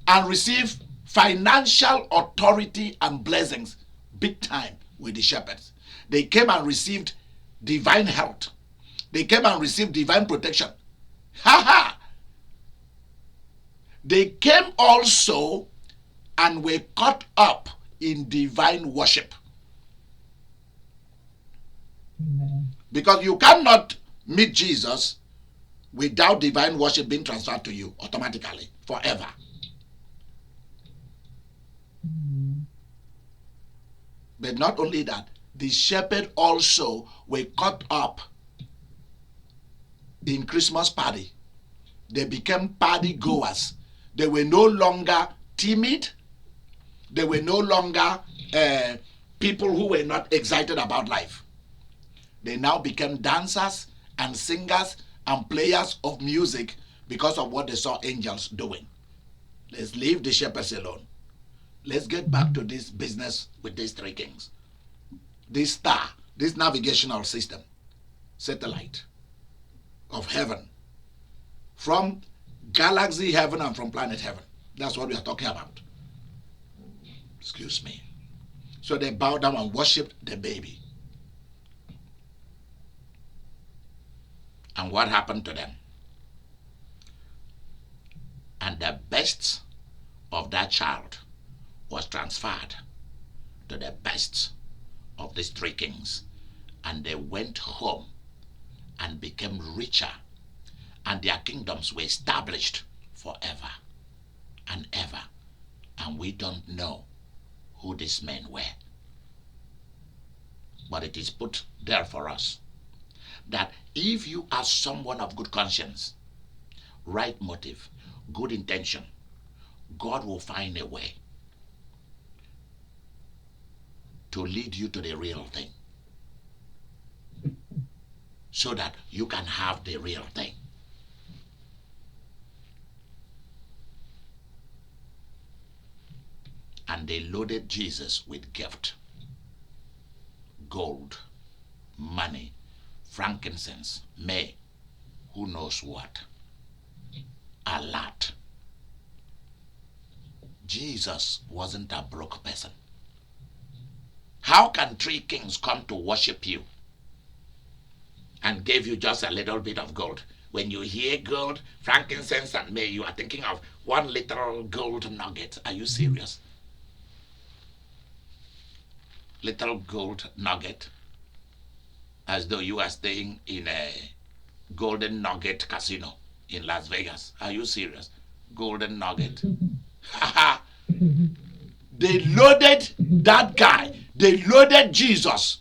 and receive financial authority and blessings big time with the shepherds. They came and received divine health. They came and received divine protection. Ha ha! They came also and were caught up in divine worship. Amen. Because you cannot meet Jesus without divine worship being transferred to you automatically forever. But not only that, the shepherd also were caught up in Christmas party. They became party goers. They were no longer timid. They were no longer people who were not excited about life. They now became dancers and singers and players of music because of what they saw angels doing. Let's leave the shepherds alone. Let's get back to this business with these three kings. This star, this navigational system, satellite of heaven, from galaxy heaven and from planet heaven. That's what we are talking about. Excuse me. So they bowed down and worshipped the baby. And what happened to them? And the best of that child was transferred to the best of these three kings. And they went home and became richer, and their kingdoms were established forever and ever. And we don't know who these men were. But it is put there for us that if you are someone of good conscience, right motive, good intention, God will find a way to lead you to the real thing, so that you can have the real thing. And they loaded Jesus with gift, gold, money, frankincense, myrrh, who knows what, a lot. Jesus wasn't a broke person. How can three kings come to worship you and give you just a little bit of gold? When you hear gold, frankincense, and myrrh, you are thinking of one little gold nugget. Are you serious? Little gold nugget, as though you are staying in a golden nugget casino in Las Vegas. Are you serious? Golden nugget. They loaded that guy. They loaded Jesus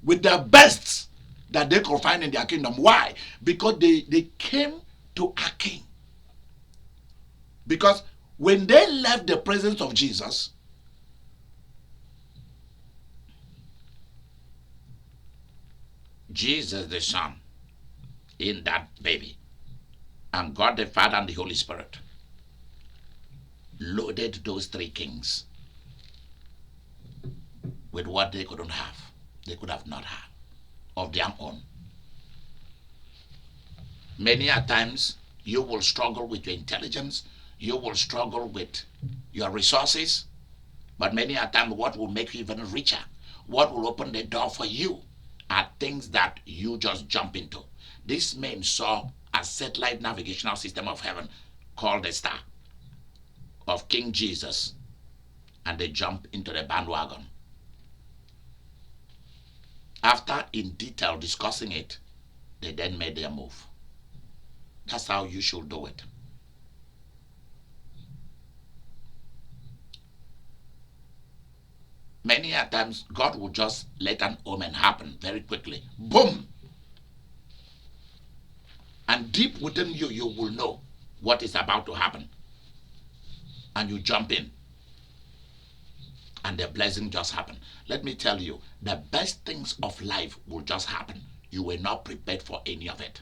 with the best that they could find in their kingdom. Why? Because they came to a king. Because when they left the presence of Jesus, Jesus the Son in that baby, and God the Father and the Holy Spirit loaded those three kings with what they couldn't have. They could have not had of their own. Many a times you will struggle with your intelligence, you will struggle with your resources, but many a time what will make you even richer, what will open the door for you, are things that you just jump into. These men saw a satellite navigational system of heaven called the star of King Jesus, and they jump into the bandwagon. After in detail discussing it, They then made their move. That's how you should do it. Many a times, God will just let an omen happen very quickly. Boom! And deep within you, you will know what is about to happen. And you jump in. And the blessing just happen. Let me tell you, the best things of life will just happen. You were not prepared for any of it.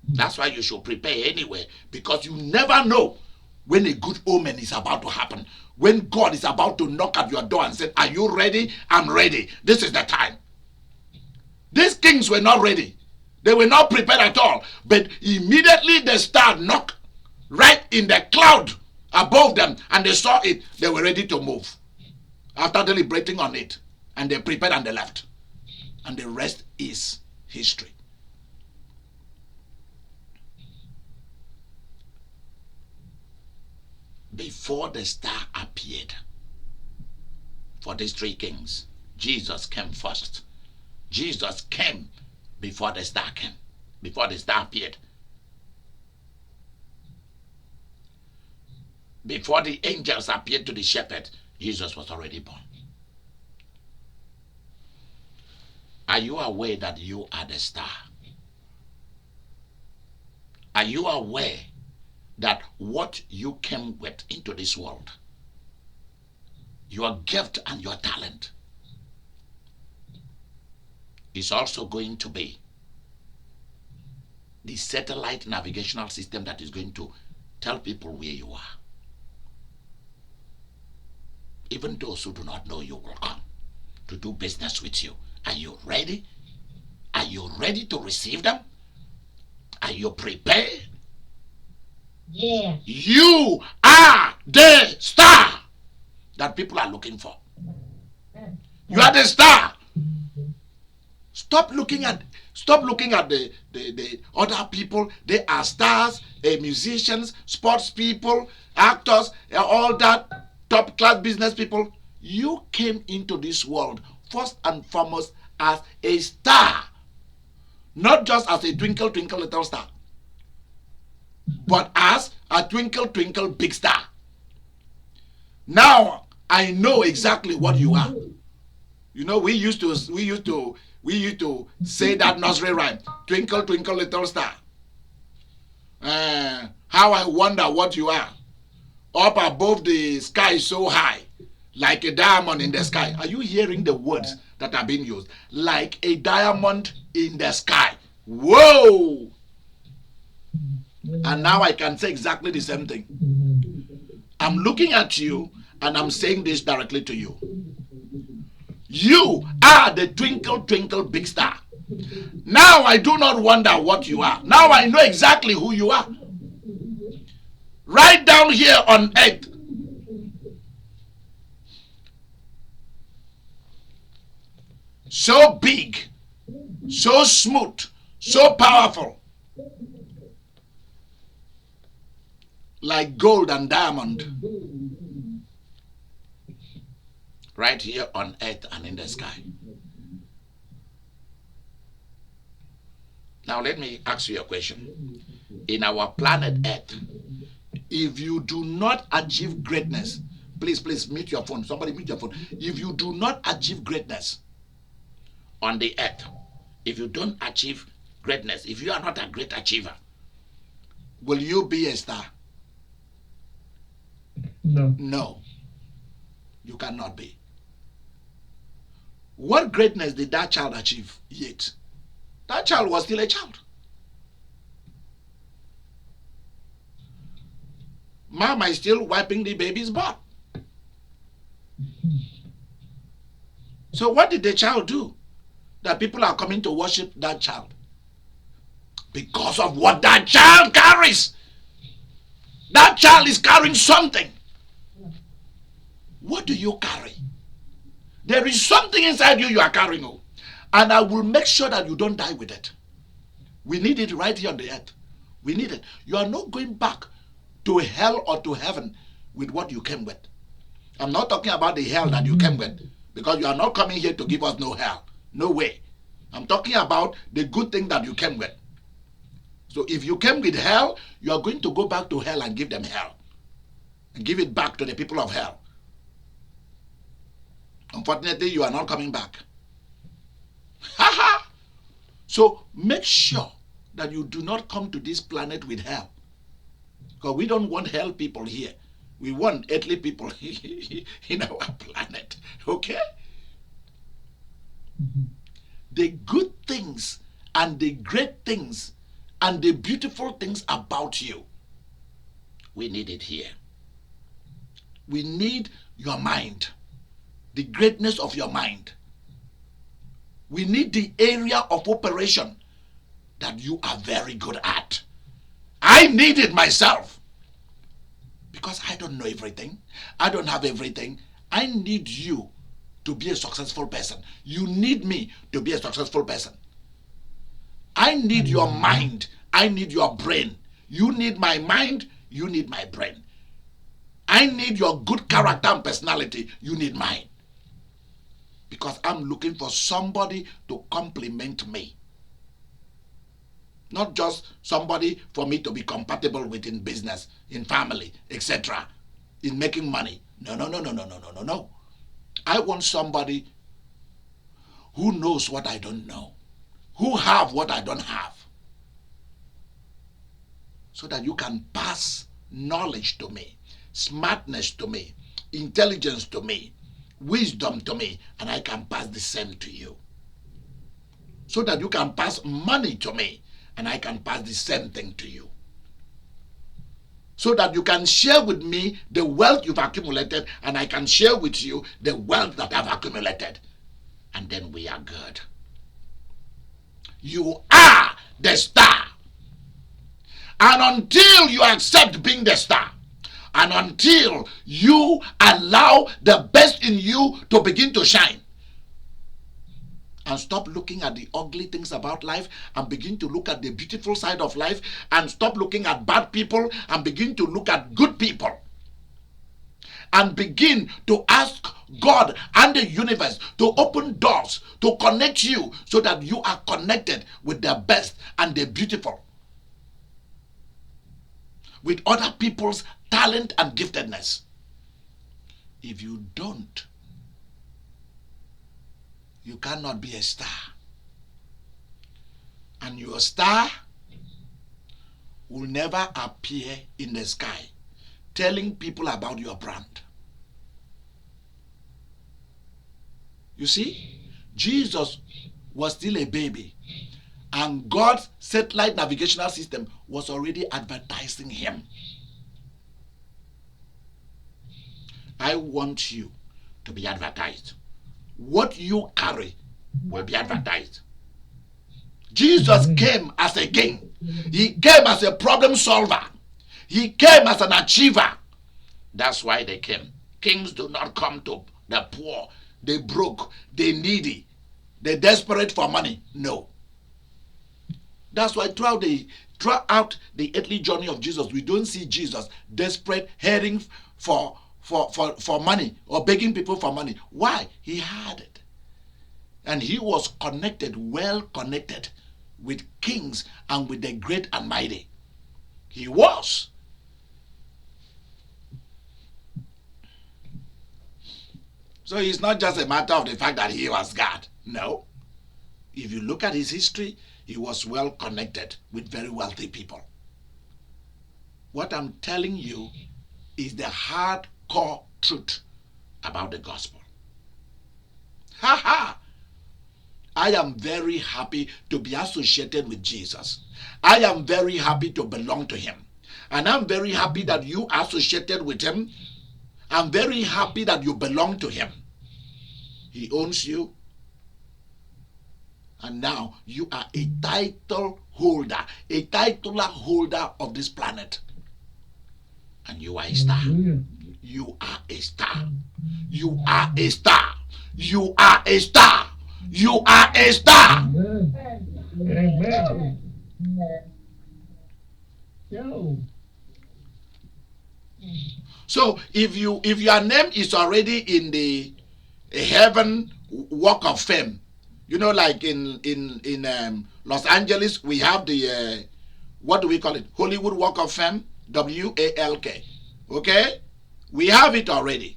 That's why you should prepare anyway, because you never know when a good omen is about to happen. When God is about to knock at your door and say, are you ready? I'm ready. This is the time. These kings were not ready. They were not prepared at all. But immediately the star knocked right in the cloud above them and they saw it. They were ready to move. After deliberating on it, and they prepared and they left. And the rest is history. Before the star appeared for these three kings, Jesus came first. Jesus came before the star came, before the star appeared. Before the angels appeared to the shepherd, Jesus was already born. Are you aware that you are the star? Are you aware that what you came with into this world, your gift and your talent, is also going to be the satellite navigational system that is going to tell people where you are? Even those who do not know you will come to do business with you. Are you ready? Are you ready to receive them? Are you prepared? Yeah. You are the star that people are looking for. You are the star. Stop looking at the other people. They are stars, musicians, sports people, actors, all that top class business people. You came into this world first and foremost as a star, not just as a twinkle twinkle little star, but as a twinkle twinkle big star. Now I know exactly what you are. You know, we used to say that nursery rhyme, twinkle twinkle little star. How I wonder what you are. Up above the sky so high, like a diamond in the sky. Are you hearing the words that are being used? Like a diamond in the sky. Whoa! And now I can say exactly the same thing. I'm looking at you and I'm saying this directly to you. You are the twinkle twinkle big star. Now I do not wonder what you are. Now I know exactly who you are. Right down here on earth, so big, so smooth, so powerful, like gold and diamond, right here on earth and in the sky. Now let me ask you a question. In our planet earth, if you do not achieve greatness, please mute your phone. Somebody mute your phone. If you do not achieve greatness on the earth, if you don't achieve greatness, if you are not a great achiever, will you be a star? No. No, you cannot be. What greatness did that child achieve yet? That child was still a child. Mama is still wiping the baby's butt. So what did the child do that people are coming to worship that child? Because of what that child carries. That child is carrying something. What do you carry? There is something inside you are carrying. Oh, and I will make sure that you don't die with it. We need it right here on the earth. We need it. You are not going back to hell or to heaven with what you came with. I'm not talking about the hell that you came with, because you are not coming here to give us no hell. No way. I'm talking about the good thing that you came with. So if you came with hell, you are going to go back to hell and give them hell. And give it back to the people of hell. Unfortunately, you are not coming back. So make sure that you do not come to this planet with hell. Because we don't want hell people here. We want earthly people in our planet. Okay? The good things and the great things and the beautiful things about you, we need it here. We need your mind, the greatness of your mind. We need the area of operation that you are very good at. I need it myself because I don't know everything. I don't have everything. I need you to be a successful person. You need me to be a successful person. I need your mind. I need your brain. You need my mind. You need my brain. I need your good character and personality. You need mine. Because I'm looking for somebody to complement me. Not just somebody for me to be compatible with in business, in family, etc., in making money. No. I want somebody who knows what I don't know, who have what I don't have, so that you can pass knowledge to me, smartness to me, intelligence to me, wisdom to me, and I can pass the same to you. So that you can pass money to me, and I can pass the same thing to you. So that you can share with me the wealth you've accumulated, and I can share with you the wealth that I've accumulated. And then we are good. You are the star. And until you accept being the star, and until you allow the best in you to begin to shine, and stop looking at the ugly things about life and begin to look at the beautiful side of life, and stop looking at bad people and begin to look at good people, and begin to ask God and the universe to open doors to connect you so that you are connected with the best and the beautiful, with other people's talent and giftedness. If you don't, you cannot be a star. And your star will never appear in the sky telling people about your brand. You see, Jesus was still a baby, and God's satellite navigational system was already advertising him. I want you to be advertised. What you carry will be advertised. Jesus came as a king. He came as a problem solver. He came as an achiever. That's why they came. Kings do not come to the poor, the broke, the needy, the desperate for money. No. That's why throughout the earthly journey of Jesus, we don't see Jesus desperate, heading for money or begging people for money. Why? He had it. And he was connected, well connected with kings and with the great and mighty. He was. So it's not just a matter of the fact that he was God. No. If you look at his history, he was well connected with very wealthy people. What I'm telling you is the hardcore truth about the gospel. Ha ha! I am very happy to be associated with Jesus. I am very happy to belong to him. And I'm very happy that you are associated with him. I'm very happy that you belong to him. He owns you. And now you are a title holder, a titular holder of this planet. And you are a star. You are a star. You are a star. You are a star. You are a star. Amen. So if your name is already in the heaven walk of fame, You know, like in Los Angeles, we have the what do we call it? Hollywood Walk of Fame, WALK. Okay, we have it already.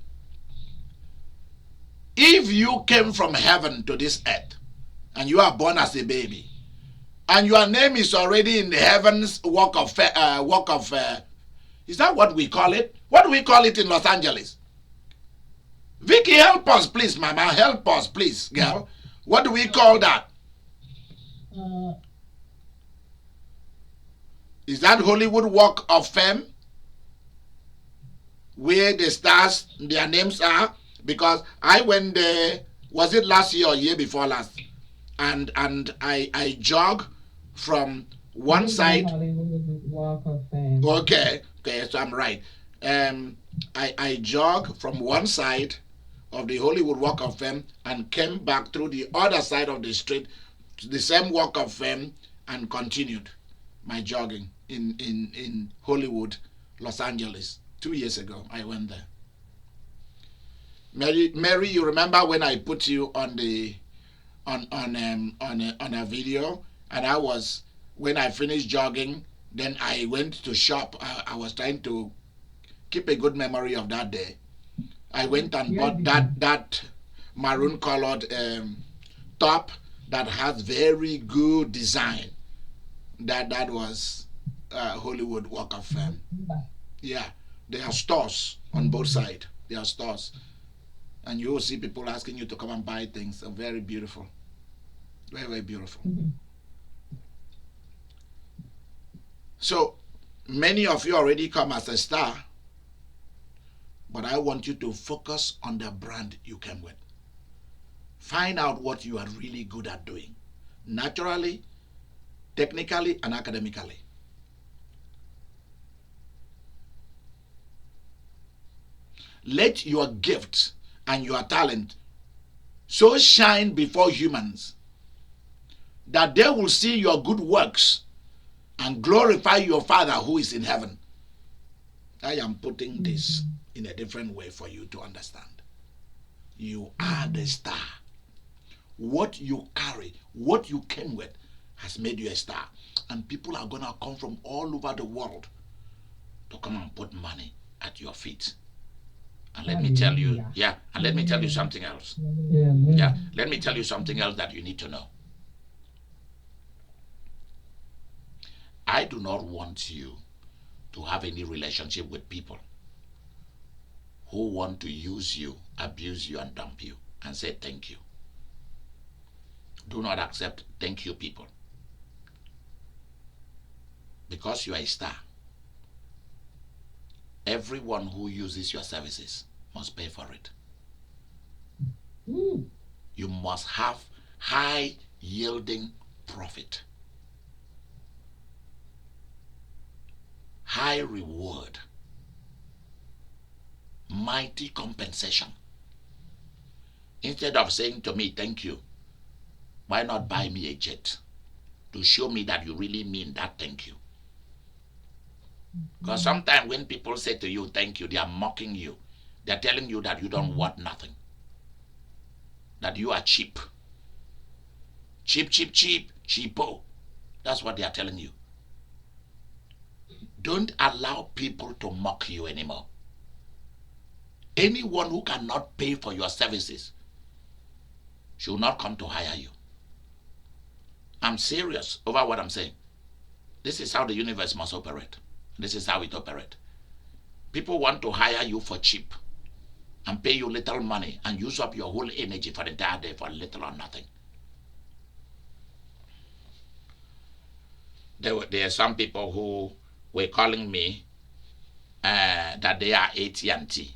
If you came from heaven to this earth and you are born as a baby, and your name is already in the heavens walk of is that what we call it? What do we call it in Los Angeles? Vicky, help us, please, Mama. Help us, please, girl. What do we call that? Uh, Is that Hollywood Walk of Fame? Where the stars, their names are? Because I went there, was it last year or year before last? And I jog from one side. Hollywood Walk of Fame. Okay, so I'm right. I jog from one side of the Hollywood Walk of Fame and came back through the other side of the street to the same Walk of Fame and continued my jogging in Hollywood, Los Angeles. 2 years ago, I went there. Mary, you remember when I put you on the on a video, and I was when I finished jogging, then I went to shop. I was trying to keep a good memory of that day. I went and bought that maroon colored top that has very good design. That was Hollywood Walk of Fame. Yeah, there are stores on both sides. There are stores, and you will see people asking you to come and buy things. They're very beautiful, very very beautiful. So many of you already come as a star, but I want you to focus on the brand you came with. Find out what you are really good at doing, naturally, technically, and academically. Let your gifts and your talent so shine before humans that they will see your good works and glorify your Father who is in heaven. I am putting this in a different way for you to understand. You are the star. What you carry, what you came with, has made you a star. And people are going to come from all over the world to come and put money at your feet. And let me tell you, and let me tell you something else. Let me tell you something else that you need to know. I do not want you to have any relationship with people who want to use you, abuse you, and dump you and say thank you. Do not accept thank you people. Because you are a star, everyone who uses your services must pay for it. You must have high yielding profit, high reward, mighty compensation. Instead of saying to me thank you, why not buy me a jet to show me that you really mean that thank you? Because sometimes when people say to you thank you, they are mocking you. They are telling you that you don't want nothing, that you are cheap. Cheap, cheap, cheap, cheapo. That's what they are telling you. Don't allow people to mock you anymore. Anyone who cannot pay for your services should not come to hire you. I'm serious over what I'm saying. This is how the universe must operate. This is how it operates. People want to hire you for cheap and pay you little money and use up your whole energy for the entire day for little or nothing. There are some people who were calling me that they are AT&T,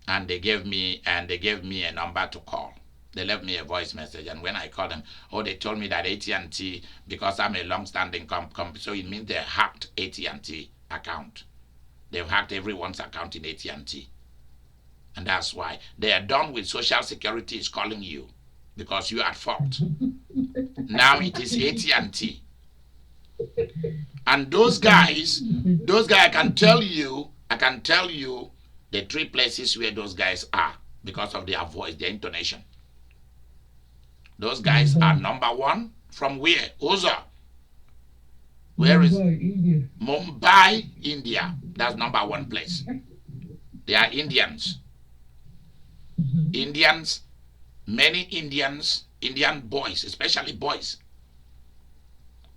and they gave me a number to call. They left me a voice message, and when I called them, they told me that AT&T, because I'm a long-standing company, so it means they hacked AT&T account. They've hacked everyone's account in AT&T, and that's why they are done with Social Security is calling you because you are at fault. Now it is AT&T, and those guys, I can tell you the three places where those guys are. because of their voice, their intonation. Those guys are number one from where? Oza. Where is Mumbai, India. Mumbai, India? That's number one place. They are Indians. Indians, many Indians, Indian boys, especially boys.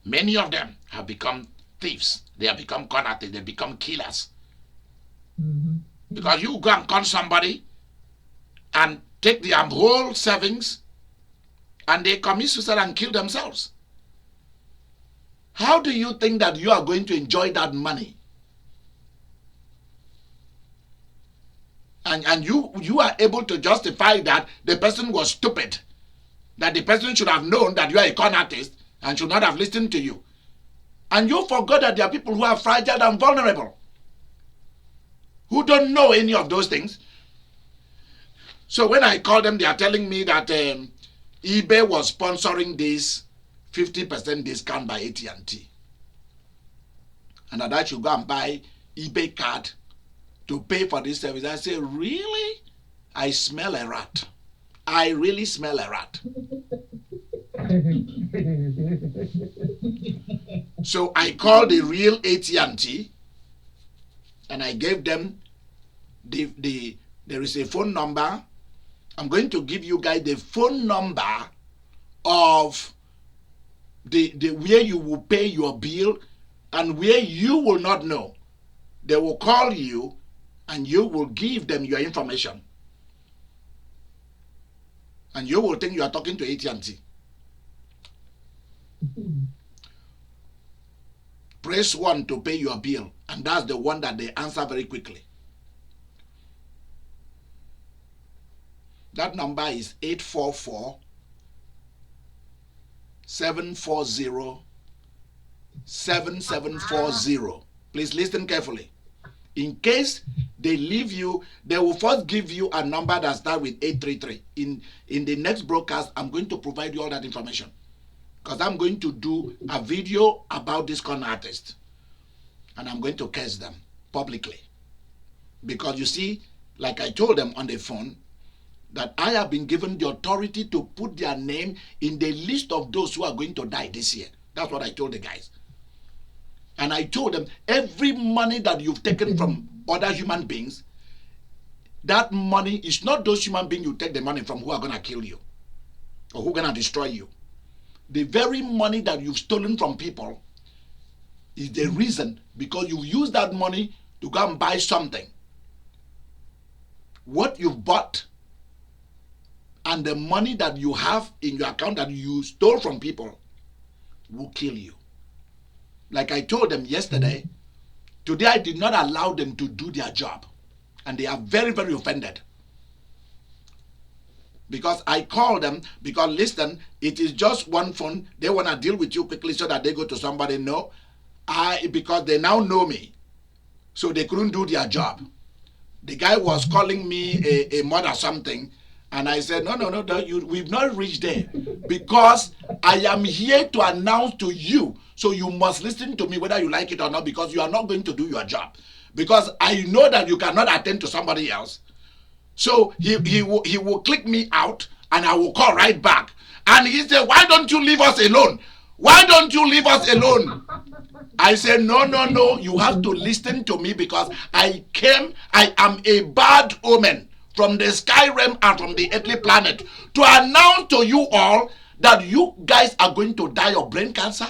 Many of them have become thieves. They have become con artists. They become killers. Because you go and con somebody and take their whole savings and they commit suicide and kill themselves. How do you think that you are going to enjoy that money? And you are able to justify that the person was stupid, that the person should have known that you are a con artist and should not have listened to you. And you forgot that there are people who are fragile and vulnerable, who don't know any of those things. So when I call them, they are telling me that eBay was sponsoring this 50% discount by AT&T. And that I should go and buy eBay card to pay for this service. I say, really? I smell a rat. I really smell a rat. So I called the real AT&T and I gave them there is a phone number. I'm going to give you guys the phone number of the where you will pay your bill and where you will not know. They will call you and you will give them your information. And you will think you are talking to AT&T. Press 1 to pay your bill, and that's the one that they answer very quickly. That number is 844-740-7740. Please listen carefully. In case they leave you, they will first give you a number that starts with 833. In the next broadcast, I'm going to provide you all that information, because I'm going to do a video about this con artist, and I'm going to curse them publicly. Because you see, like I told them on the phone, that I have been given the authority to put their name in the list of those who are going to die this year. That's what I told the guys. And I told them, every money that you've taken from other human beings, that money is not those human beings you take the money from who are going to kill you or who are going to destroy you. The very money that you've stolen from people is the reason, because you use that money to go and buy something. What you've bought and the money that you have in your account that you stole from people will kill you. Like I told them yesterday, today I did not allow them to do their job. And they are very, very offended. Because I called them, because listen, it is just one phone. They want to deal with you quickly so that they go to somebody. No, because they now know me. So they couldn't do their job. The guy was calling me a mother something. And I said, no, we've not reached there. Because I am here to announce to you. So you must listen to me whether you like it or not, because you are not going to do your job. Because I know that you cannot attend to somebody else. So he will click me out and I will call right back. And he said, why don't you leave us alone? Why don't you leave us alone? I said, no, you have to listen to me, because I am a bad omen from the sky realm and from the earthly planet to announce to you all that you guys are going to die of brain cancer.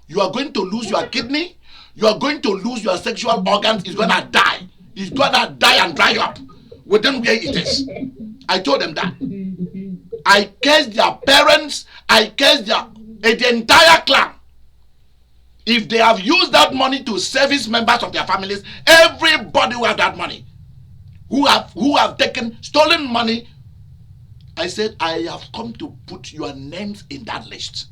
You are going to lose your kidney. You are going to lose your sexual organs. It's going to die. It's going to die and dry up within where it is. I told them that. I cursed their parents. I cursed the entire clan. If they have used that money to service members of their families, everybody who have that money, who have taken stolen money, I said, I have come to put your names in that list.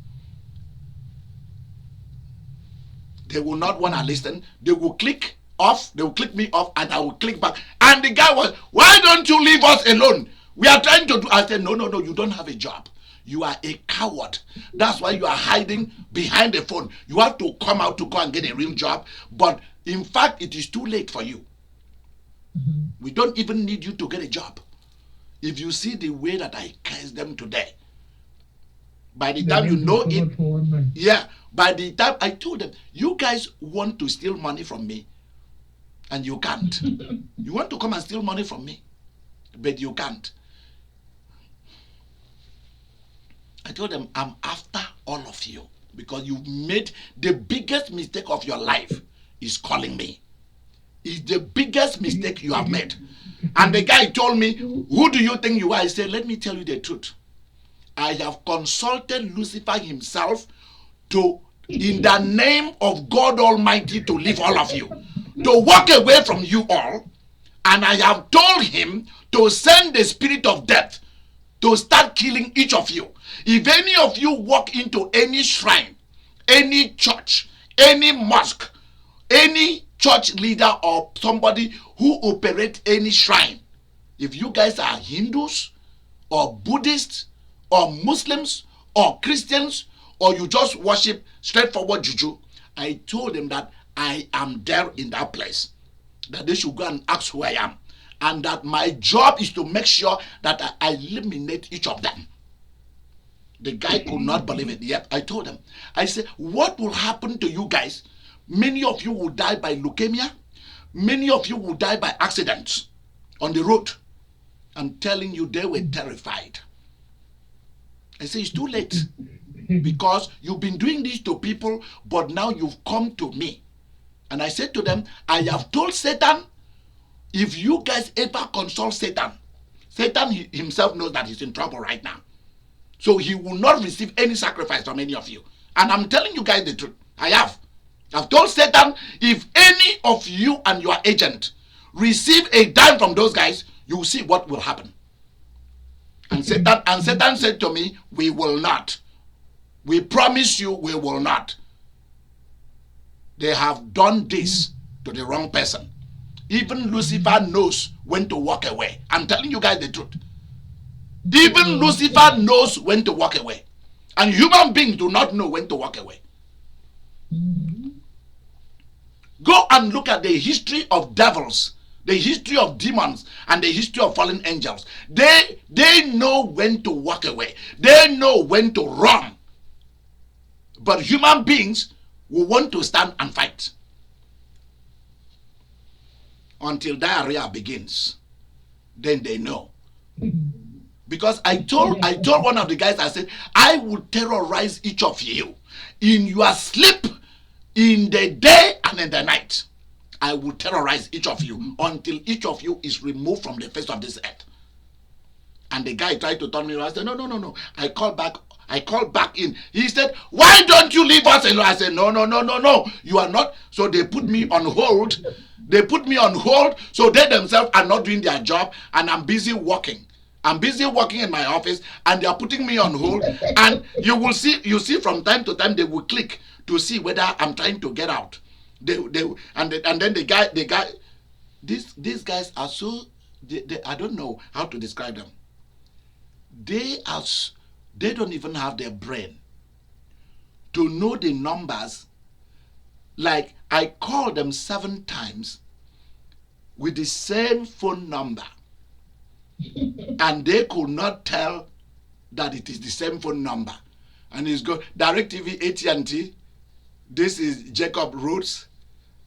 They will not want to listen. They will click off. They will click me off, and I will click back. And the guy was, why don't you leave us alone? We are trying to do. I said, no, you don't have a job. You are a coward. That's why you are hiding behind the phone. You have to come out to go and get a real job. But in fact, it is too late for you. We don't even need you to get a job. If you see the way that I curse them today, by the time you know it, yeah, by the time I told them, you guys want to steal money from me, and you can't. You want to come and steal money from me, but you can't. I told them, I'm after all of you because you've made the biggest mistake of your life is calling me. It's the biggest mistake you have made. And the guy told me, who do you think you are? I said, let me tell you the truth. I have consulted Lucifer himself to, in the name of God Almighty, to leave all of you, to walk away from you all. And I have told him to send the spirit of death to start killing each of you. If any of you walk into any shrine, any church, any mosque, any church leader or somebody who operates any shrine, if you guys are Hindus or Buddhists or Muslims or Christians, or you just worship straightforward juju, I told them that I am there in that place, that they should go and ask who I am, and that my job is to make sure that I eliminate each of them. The guy could not believe it. Yet I told him, I said, what will happen to you guys? Many of you will die by leukemia. Many of you will die by accidents on the road. I'm telling you, they were terrified. I say, it's too late, because you've been doing this to people, but now you've come to me. And I said to them, I have told Satan, if you guys ever consult Satan, Satan himself knows that he's in trouble right now. So he will not receive any sacrifice from any of you. And I'm telling you guys the truth. I've told Satan, if any of you and your agent receive a dime from those guys, you will see what will happen. And Satan said to me, we will not. We promise you we will not. They have done this to the wrong person. Even Lucifer knows when to walk away. I'm telling you guys the truth. Even Lucifer knows when to walk away. And human beings do not know when to walk away. Go and look at the history of devils, the history of demons, and the history of fallen angels. They know when to walk away. They know when to run. But human beings will want to stand and fight until diarrhea begins. Then they know. Because I told one of the guys, I said, I will terrorize each of you in your sleep, in the day and in the night. I will terrorize each of you until each of you is removed from the face of this earth. And the guy tried to turn me around. I said, no. I called back in. He said, why don't you leave us alone? I said, no. You are not. So they put me on hold. So they themselves are not doing their job, and I'm busy working. I'm busy working in my office, and they are putting me on hold. And you see from time to time they will click to see whether I'm trying to get out. And then the guy, these guys are so, I don't know how to describe them. They don't even have their brain to know the numbers. Like, I called them 7 times with the same phone number, and they could not tell that it is the same phone number. And it's go DirecTV, AT&T. This is Jacob Rhodes.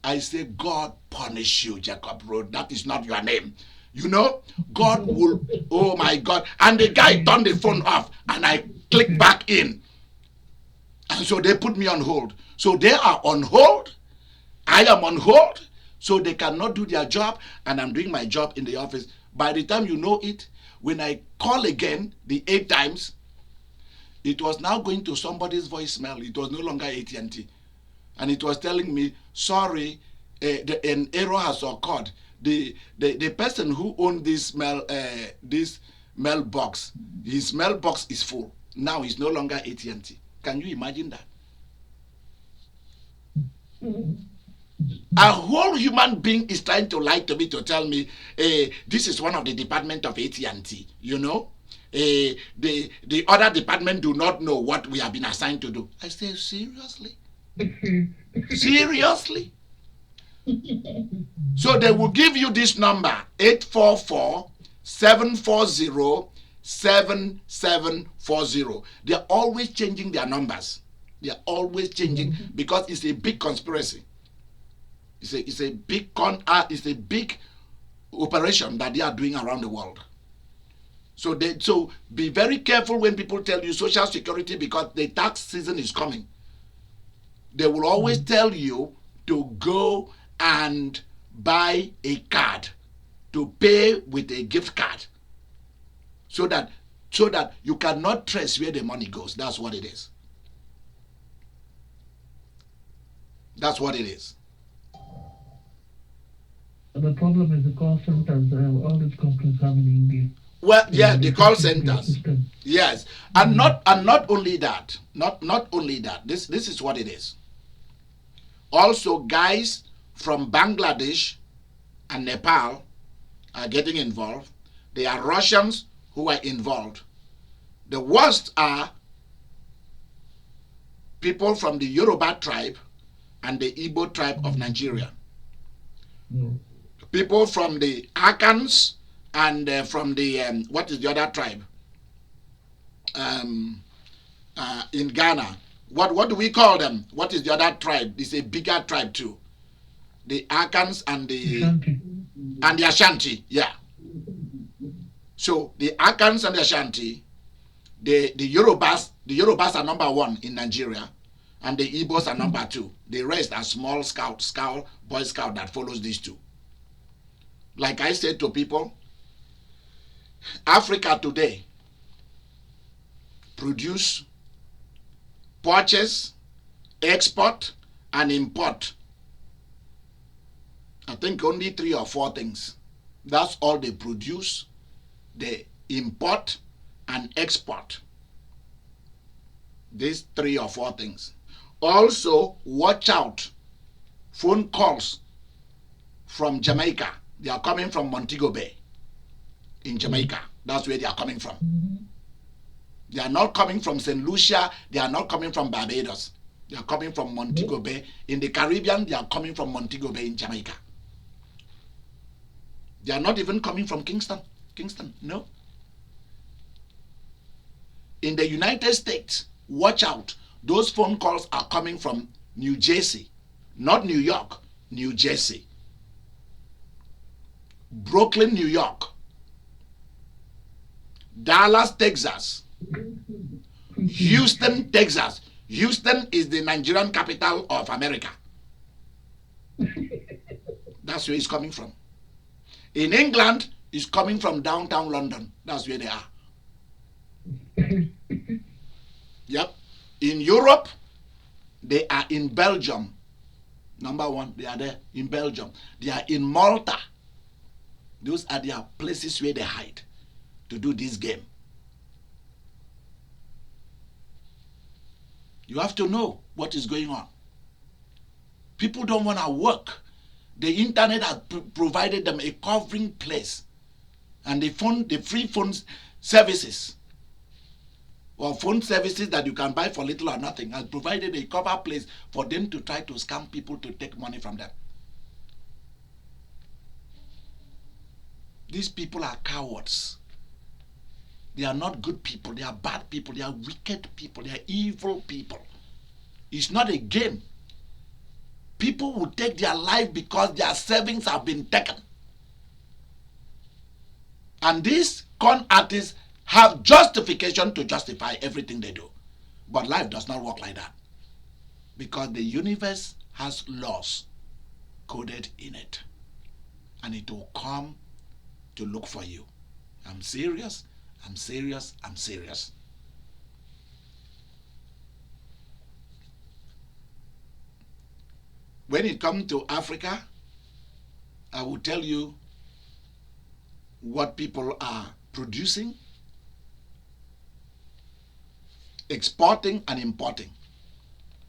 I say, God punish you, Jacob Rhodes. That is not your name. You know, God will, oh my God. And the guy turned the phone off, and I clicked back in. And so they put me on hold. So they are on hold. I am on hold. So they cannot do their job, and I'm doing my job in the office. By the time you know it, when I call again, the 8 times, it was now going to somebody's voicemail. It was no longer AT&T. And it was telling me, sorry, an error has occurred. The person who owned this mailbox, his mailbox is full. Now it's no longer AT&T. Can you imagine that? A whole human being is trying to lie to me to tell me, this is one of the department of AT&T, you know. The other department do not know what we have been assigned to do. I say, seriously? Seriously? So they will give you this number, 844 740 7740. They're always changing their numbers. They're always changing because it's a big conspiracy. It's a big it's a big operation that they are doing around the world. So be very careful when people tell you social security because the tax season is coming. They will always tell you to go and buy a card, to pay with a gift card, so that you cannot trace where the money goes. That's what it is. That's what it is. The problem is the call centers. All these companies have in India. Well, yeah, the call centers. Yes, and not only that. Not only that. This is what it is. Also, guys from Bangladesh and Nepal are getting involved. There are Russians who are involved. The worst are people from the Yoruba tribe and the Igbo tribe of Nigeria. People from the Akans and from the what is the other tribe in Ghana? What do we call them? What is the other tribe? It's a bigger tribe too. The Akans and the Ashanti. Yeah. So the Akans and the Ashanti, the Yorubas are number 1 in Nigeria, and the Igbos are number 2. The rest are small Boy Scout that follows these two. Like I said to people, Africa today produce, purchase, export, and import. I think only 3 or 4 things. That's all they produce. They import and export. These 3 or 4 things. Also, watch out. Phone calls from Jamaica. They are coming from Montego Bay in Jamaica. That's where they are coming from. They are not coming from St. Lucia. They are not coming from Barbados. They are coming from Montego Bay. In the Caribbean, they are coming from Montego Bay in Jamaica. They are not even coming from Kingston. No. In the United States, watch out. Those phone calls are coming from New Jersey. Not New York, New Jersey. Brooklyn, New York. Dallas, Texas. Houston, Texas. Houston is the Nigerian capital of America. That's where it's coming from. In England, it's coming from downtown London. That's where they are. Yep. In Europe, they are in Belgium. Number 1, they are there in Belgium. They are in Malta. Those are their places where they hide to do this game. You have to know what is going on. People don't want to work. The internet has provided them a covering place, and the free phone services or phone services that you can buy for little or nothing has provided a cover place for them to try to scam people to take money from them. These people are cowards. They are not good people. They are bad people. They are wicked people. They are evil people. It's not a game. People will take their life because their savings have been taken. And these con artists have justification to justify everything they do. But life does not work like that. Because the universe has laws coded in it. And it will come to look for you. I'm serious. I'm serious. I'm serious. When it comes to Africa, I will tell you what people are producing, exporting, and importing.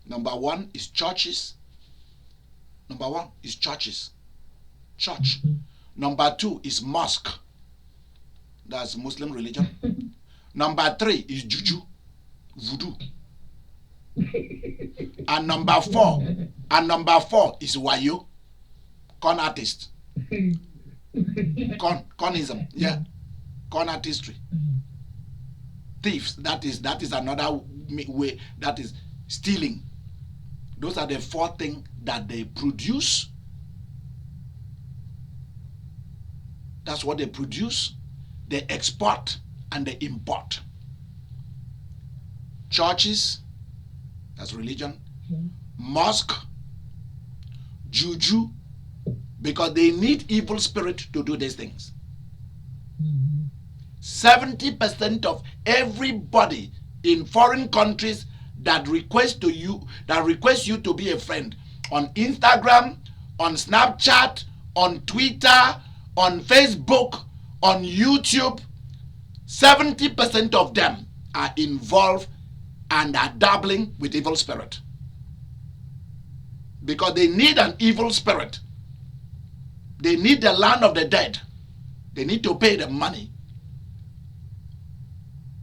Number 1 is churches. Number 1 is churches. Church. Number 2 is mosque. That's Muslim religion. Number 3 is juju, voodoo. And number 4 is wayo, con artist. Conism. Yeah. con artistry. Thieves, that is another way, that is stealing. Those are the four things that they produce. That's what they produce. They export and they import. Churches, that's religion. Mosque, juju, because they need evil spirit to do these things. 70% of everybody in foreign countries that request you to be a friend on Instagram, on Snapchat, on Twitter, on Facebook, on YouTube, 70% of them are involved and are dabbling with evil spirit. Because they need an evil spirit. They need the land of the dead. They need to pay them money.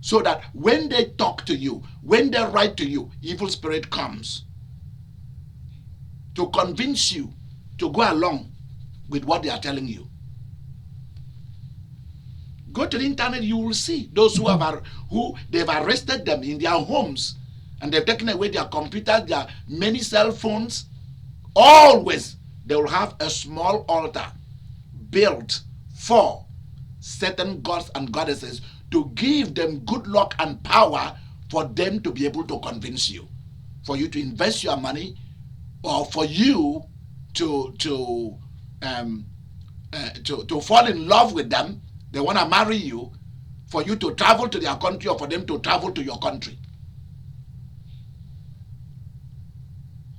So that when they talk to you, when they write to you, evil spirit comes to convince you to go along with what they are telling you. Go to the internet, you will see those who they've arrested them in their homes and they've taken away their computers, their many cell phones. Always they will have a small altar built for certain gods and goddesses to give them good luck and power for them to be able to convince you, for you to invest your money, or for you to fall in love with them. They want to marry you, for you to travel to their country or for them to travel to your country.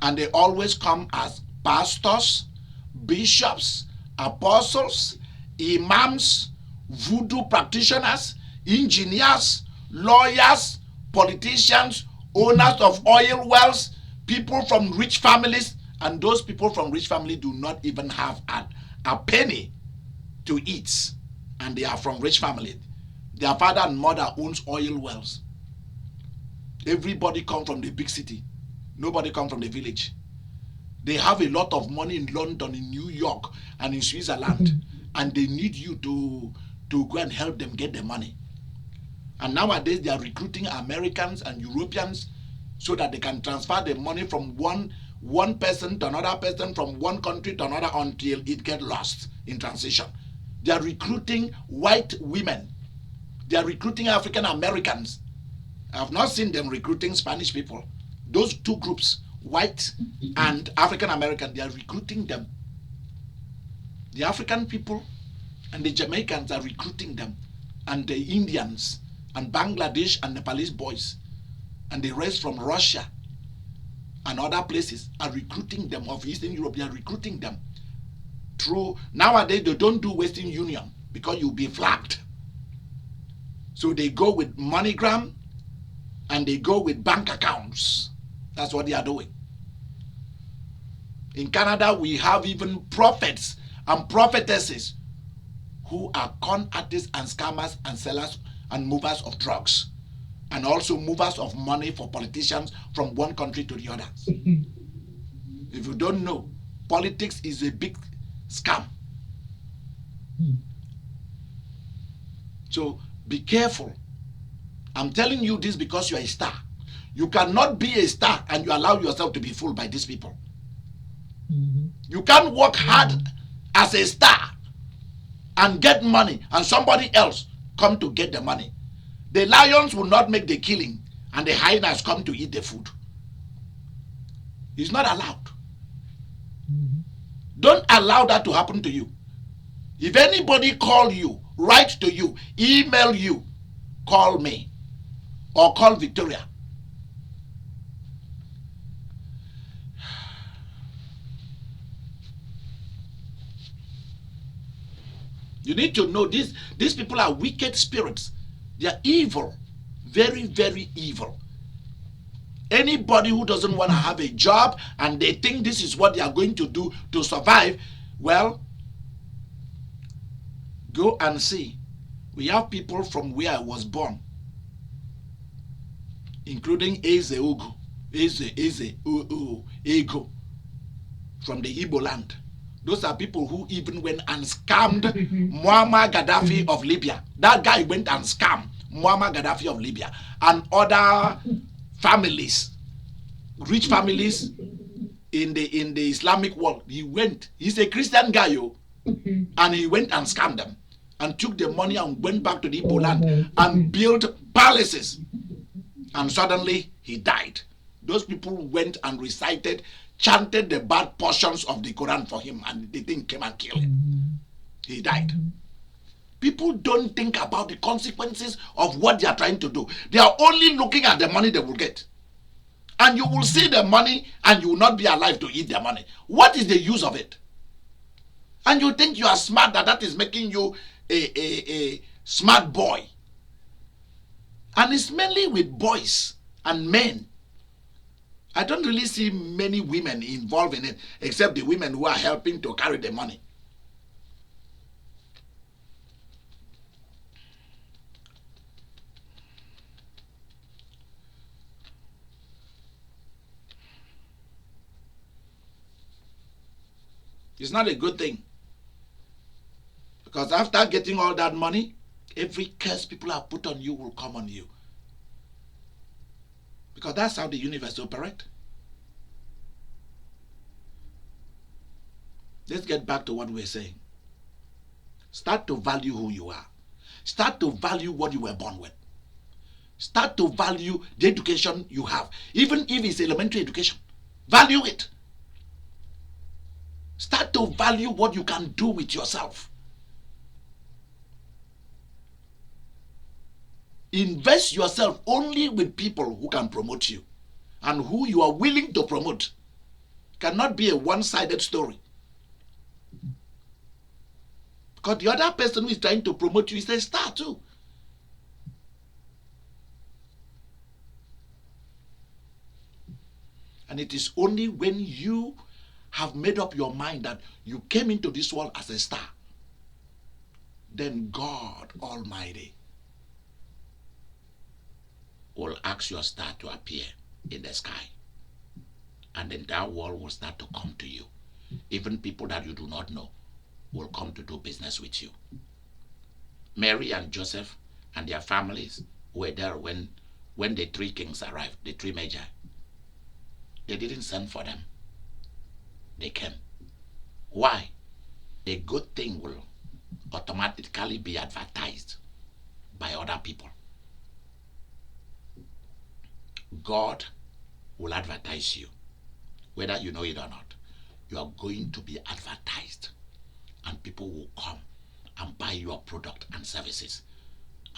And they always come as pastors, bishops, apostles, imams, voodoo practitioners, engineers, lawyers, politicians, owners of oil wells, people from rich families, and those people from rich families do not even have a penny to eat, and they are from rich family. Their father and mother owns oil wells. Everybody come from the big city. Nobody come from the village. They have a lot of money in London, in New York, and in Switzerland, and they need you to go and help them get the money. And nowadays they are recruiting Americans and Europeans so that they can transfer the money from one person to another person, from one country to another, until it gets lost in transition. They are recruiting white women. They are recruiting African Americans. I have not seen them recruiting Spanish people. Those two groups, white and African American, they are recruiting them. The African people and the Jamaicans are recruiting them, and the Indians and Bangladesh and Nepalese boys and the rest from Russia and other places are recruiting them, of Eastern Europe. They are recruiting them through, nowadays they don't do Western Union because you'll be flagged. So they go with MoneyGram and they go with bank accounts. That's what they are doing. In Canada, we have even prophets and prophetesses who are con artists and scammers and sellers and movers of drugs, and also movers of money for politicians from one country to the other. If you don't know, politics is a big scam. So be careful. I'm telling you this because you are a star. You cannot be a star and you allow yourself to be fooled by these people. You can't work hard as a star and get money and somebody else come to get the money. The lions will not make the killing and the hyenas come to eat the food. It's not allowed. Don't allow that to happen to you. If anybody call you, write to you, email you, call me or call Victoria. You need to know this. These people are wicked spirits. They are evil. Very, very evil. Anybody who doesn't want to have a job and they think this is what they are going to do to survive, well, go and see. We have people from where I was born, including Eze Ego, from the Igbo land. Those are people who even went and scammed Muammar Gaddafi of Libya. That guy went and scammed Muammar Gaddafi of Libya and other families, rich families in the Islamic world. He went. He's a Christian guy, yo, and he went and scammed them and took the money and went back to the Igbo land and built palaces. And suddenly he died. Those people went and recited, chanted the bad portions of the Quran for him, and the thing came and killed him. He died. People don't think about the consequences of what they are trying to do. They are only looking at the money they will get. And you will see the money and you will not be alive to eat the money. What is the use of it? And you think you are smart, that is making you a smart boy. And it's mainly with boys and men. I don't really see many women involved in it, except the women who are helping to carry the money. It's not a good thing. Because after getting all that money, every curse people have put on you will come on you. Because that's how the universe operates. Let's get back to what we're saying. Start to value who you are. Start to value what you were born with. Start to value the education you have. Even if it's elementary education, value it. Start to value what you can do with yourself. Invest yourself only with people who can promote you and who you are willing to promote. It cannot be a one-sided story. Because the other person who is trying to promote you is a star too. And it is only when you have made up your mind that you came into this world as a star, then God Almighty will ask your star to appear in the sky. And then that world will start to come to you. Even people that you do not know will come to do business with you. Mary and Joseph and their families were there when the three kings arrived, the three magi. They didn't send for them. They came. Why? A good thing will automatically be advertised by other people. God will advertise you. Whether you know it or not, you are going to be advertised. And people will come and buy your product and services.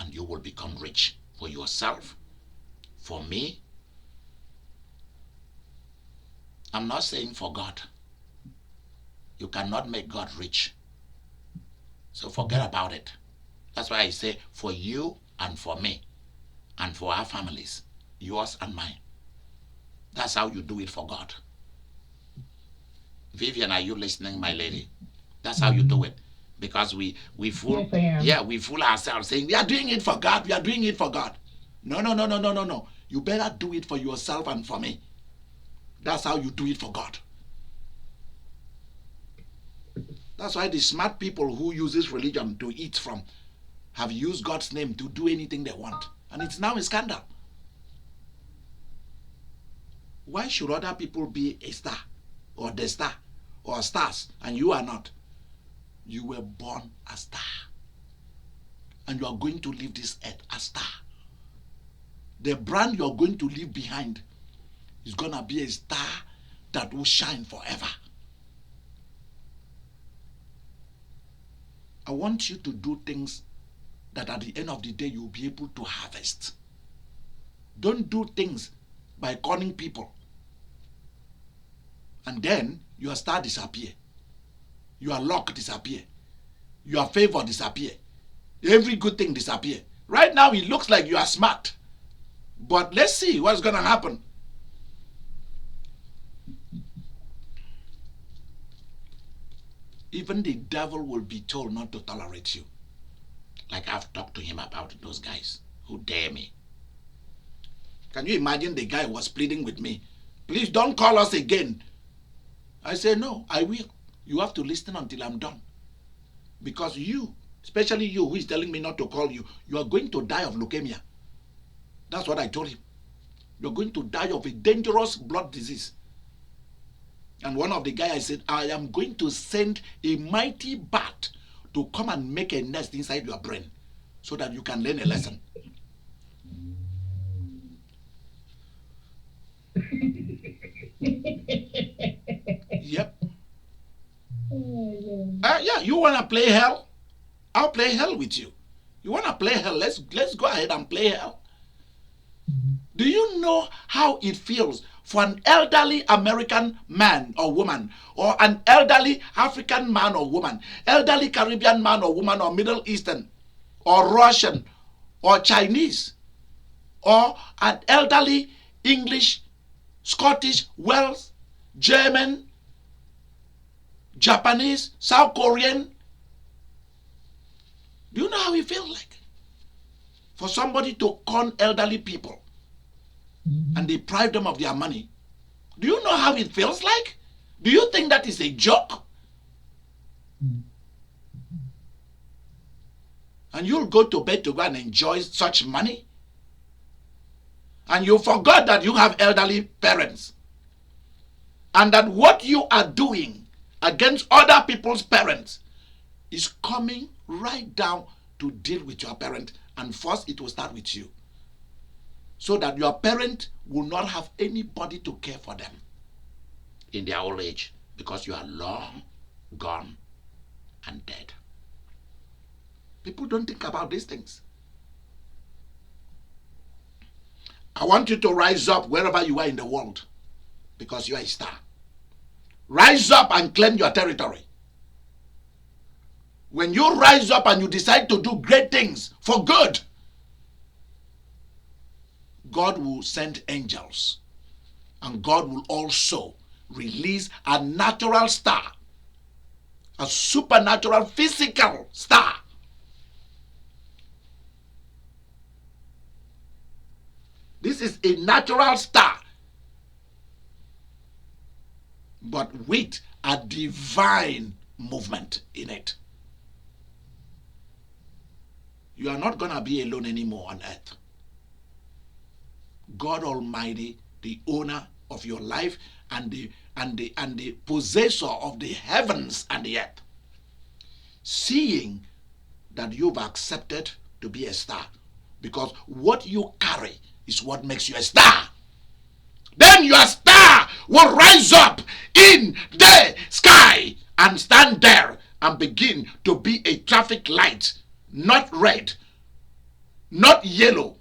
And you will become rich for yourself. For me, I'm not saying for God. You cannot make God rich. So forget about it. That's why I say for you and for me and for our families, yours and mine. That's how you do it for God. Vivian, are you listening, my lady? That's how you do it. Because we fool, Yes, we fool ourselves saying we are doing it for God, we are doing it for God. No. You better do it for yourself and for me. That's how you do it for God. That's why the smart people who use this religion to eat from have used God's name to do anything they want. And it's now a scandal. Why should other people be a star or the star or stars and you are not? You were born a star. And you are going to leave this earth a star. The brand you are going to leave behind is going to be a star that will shine forever. I want you to do things that at the end of the day you'll be able to harvest. Don't do things by conning people. And then your star disappear. Your luck disappear. Your favor disappear. Every good thing disappear. Right now it looks like you are smart. But let's see what's going to happen. Even the devil will be told not to tolerate you. Like I've talked to him about those guys who dare me. Can you imagine the guy was pleading with me? Please don't call us again. I say, no, I will. You have to listen until I'm done. Because you, especially you who is telling me not to call you, you are going to die of leukemia. That's what I told him. You're going to die of a dangerous blood disease. And one of the guys, I said, I am going to send a mighty bat to come and make a nest inside your brain so that you can learn a lesson. Yep. Yeah, you want to play hell? I'll play hell with you. You want to play hell? Let's go ahead and play hell. Do you know how it feels for an elderly American man or woman, or an elderly African man or woman, elderly Caribbean man or woman, or Middle Eastern, or Russian, or Chinese, or an elderly English, Scottish, Welsh, German, Japanese, South Korean? Do you know how it feels like for somebody to con elderly people and deprive them of their money? Do you know how it feels like? Do you think that is a joke? And you'll go to bed to go and enjoy such money? And you forgot that you have elderly parents. And that what you are doing against other people's parents is coming right down to deal with your parent. And first it will start with you. So that your parent will not have anybody to care for them in their old age, because you are long gone and dead. People don't think about these things. I want you to rise up wherever you are in the world, because you are a star. Rise up and claim your territory. When you rise up and you decide to do great things for good, God will send angels, and God will also release a natural star, a supernatural physical star. This is a natural star, but with a divine movement in it. You are not going to be alone anymore on earth. God Almighty, the owner of your life and the possessor of the heavens and the earth, seeing that you've accepted to be a star, because what you carry is what makes you a star. Then your star will rise up in the sky and stand there and begin to be a traffic light, not red, not yellow,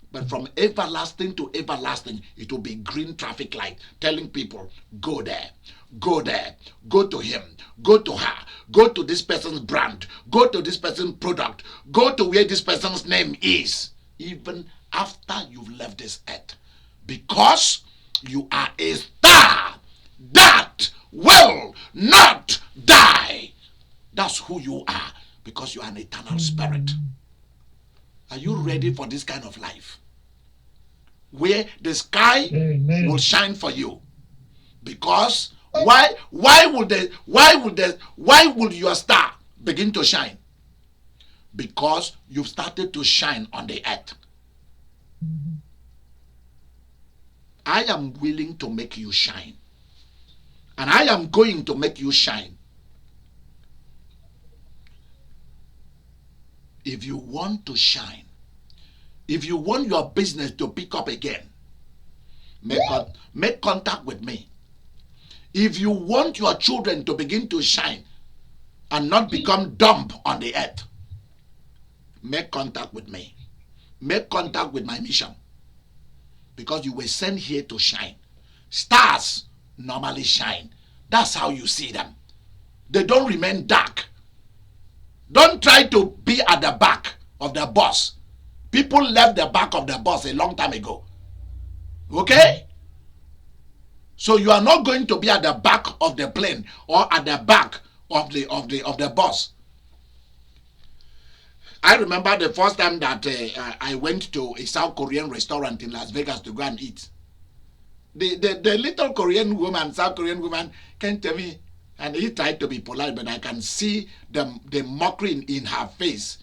but from everlasting to everlasting, it will be green traffic light, telling people, go there, go there, go to him, go to her, go to this person's brand, go to this person's product, go to where this person's name is, even after you've left this earth, because you are a star that will not die. That's who you are, because you are an eternal spirit. Are you ready for this kind of life, where the sky will shine for you? Because why would your star begin to shine? Because you've started to shine on the earth. I am willing to make you shine, and I am going to make you shine. If you want to shine, if you want your business to pick up again, make contact with me. If you want your children to begin to shine and not become dumb on the earth, make contact with me. Make contact with my mission, because you were sent here to shine. Stars normally shine. That's how you see them. They don't remain dark. Don't try to be at the back of the bus. People left the back of the bus a long time ago. Okay? So you are not going to be at the back of the plane or at the back of the bus. I remember the first time that I went to a South Korean restaurant in Las Vegas to go and eat. The little Korean woman, South Korean woman, came to me And he tried to be polite, but I can see the mockery in her face,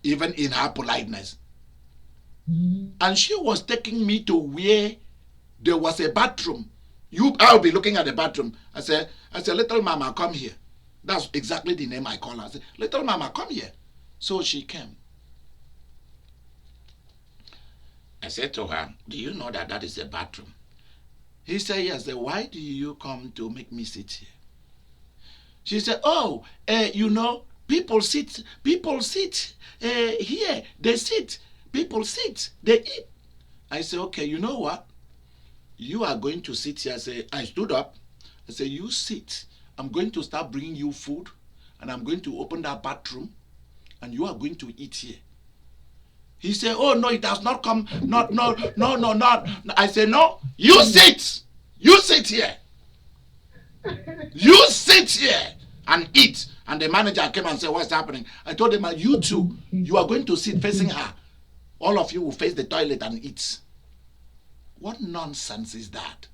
even in her politeness. And she was taking me to where there was a bathroom. I'll be looking at the bathroom. I said, little mama, come here. That's exactly the name I call her. I said, little mama, come here. So she came. I said to her, do you know that is a bathroom? He said, yes. I said, why do you come to make me sit here? She said, oh, people sit here. They sit. People sit. They eat. I said, okay, you know what? You are going to sit here. I stood up. I said, you sit. I'm going to start bringing you food, and I'm going to open that bathroom, and you are going to eat here. He said, oh, no, it has not come. No. I said, no, you sit. You sit here. You sit here and eat. And the manager came and said, what's happening? I told him, you two, you are going to sit facing her. All of you will face the toilet and eat. What nonsense is that?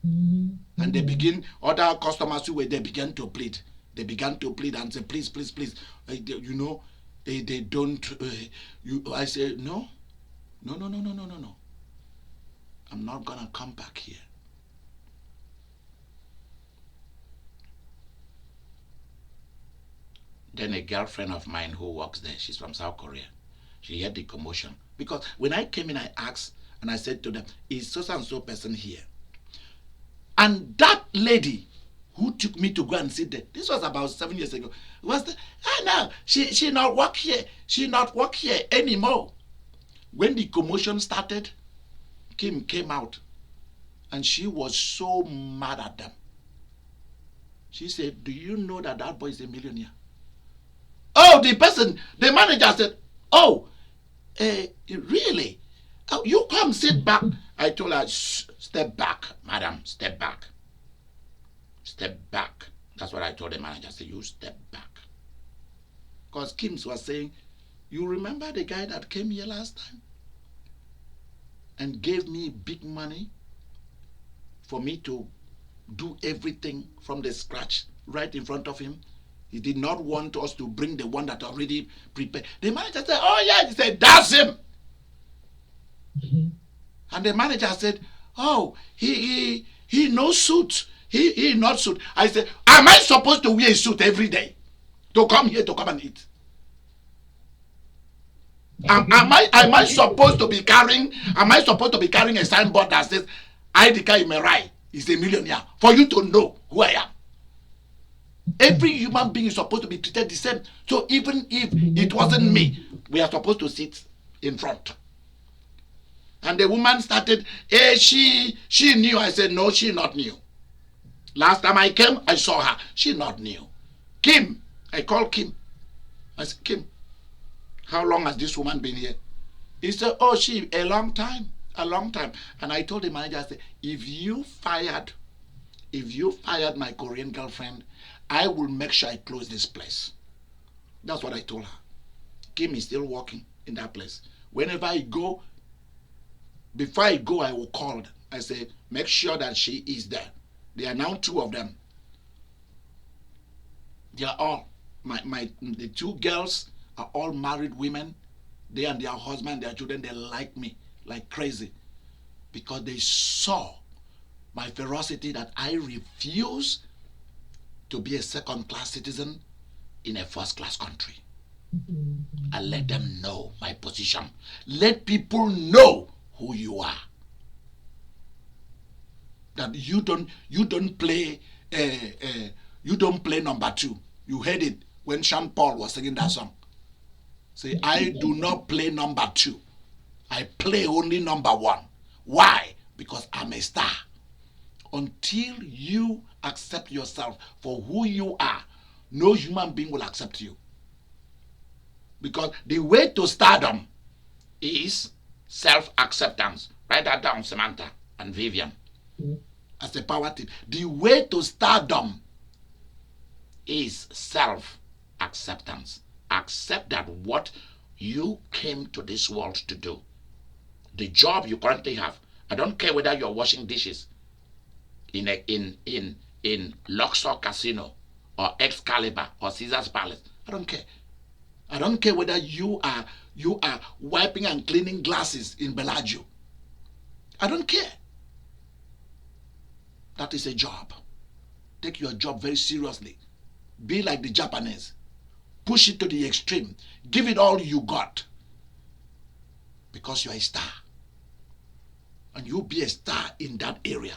And they begin, other customers who were there began to plead. They began to plead and say, please, they don't, I said, no. I'm not going to come back here. Then a girlfriend of mine who works there, she's from South Korea, she heard the commotion. Because when I came in, I asked, and I said to them, is so-and-so person here? And that lady who took me to go and sit there, this was about 7 years ago, was the, no, she not work here. She not work here anymore. When the commotion started, Kim came out, and she was so mad at them. She said, do you know that boy is a millionaire? Oh, the manager said, oh, really? Oh, you come sit back. I told her, step back, madam, step back. Step back. That's what I told the manager. I said, you step back. Because Kim was saying, you remember the guy that came here last time and gave me big money for me to do everything from the scratch right in front of him? He did not want us to bring the one that already prepared. The manager said, oh yeah. He said, that's him. And the manager said, oh, he no suit. He not suit. I said, am I supposed to wear a suit every day to come here to come and eat? Am I supposed to be carrying a signboard that says Idika Imeri is a millionaire for you to know who I am? Every human being is supposed to be treated the same. So even if it wasn't me, we are supposed to sit in front. And the woman started, she knew. I said, no, she not knew. Last time I came, I saw her. She not knew. Kim, I called Kim. I said, Kim, how long has this woman been here? He said, oh, a long time. And I told the manager, I said, if you fired my Korean girlfriend, I will make sure I close this place. That's what I told her. Kim is still working in that place. Whenever I go, before I go, I will call. I say, make sure that she is there. There are now 2 of them. They are all, the 2 girls are all married women. They and their husband, their children, they like me like crazy. Because they saw my ferocity that I refuse to be a second-class citizen in a first-class country. I let them know my position. Let people know who you are. That you don't play number 2. You heard it when Sean Paul was singing that song. Say, I do not play number 2. I play only number 1. Why? Because I'm a star. Until you accept yourself for who you are, no human being will accept you. Because the way to stardom is self-acceptance. Write that down, Samantha and Vivian, as a power tip. The way to stardom is self-acceptance. Accept that what you came to this world to do, the job you currently have, I don't care whether you're washing dishes in in Luxor Casino or Excalibur or Caesar's Palace. I don't care. I don't care whether you are wiping and cleaning glasses in Bellagio. I don't care. That is a job. Take your job very seriously. Be like the Japanese. Push it to the extreme. Give it all you got. Because you are a star. And you'll be a star in that area.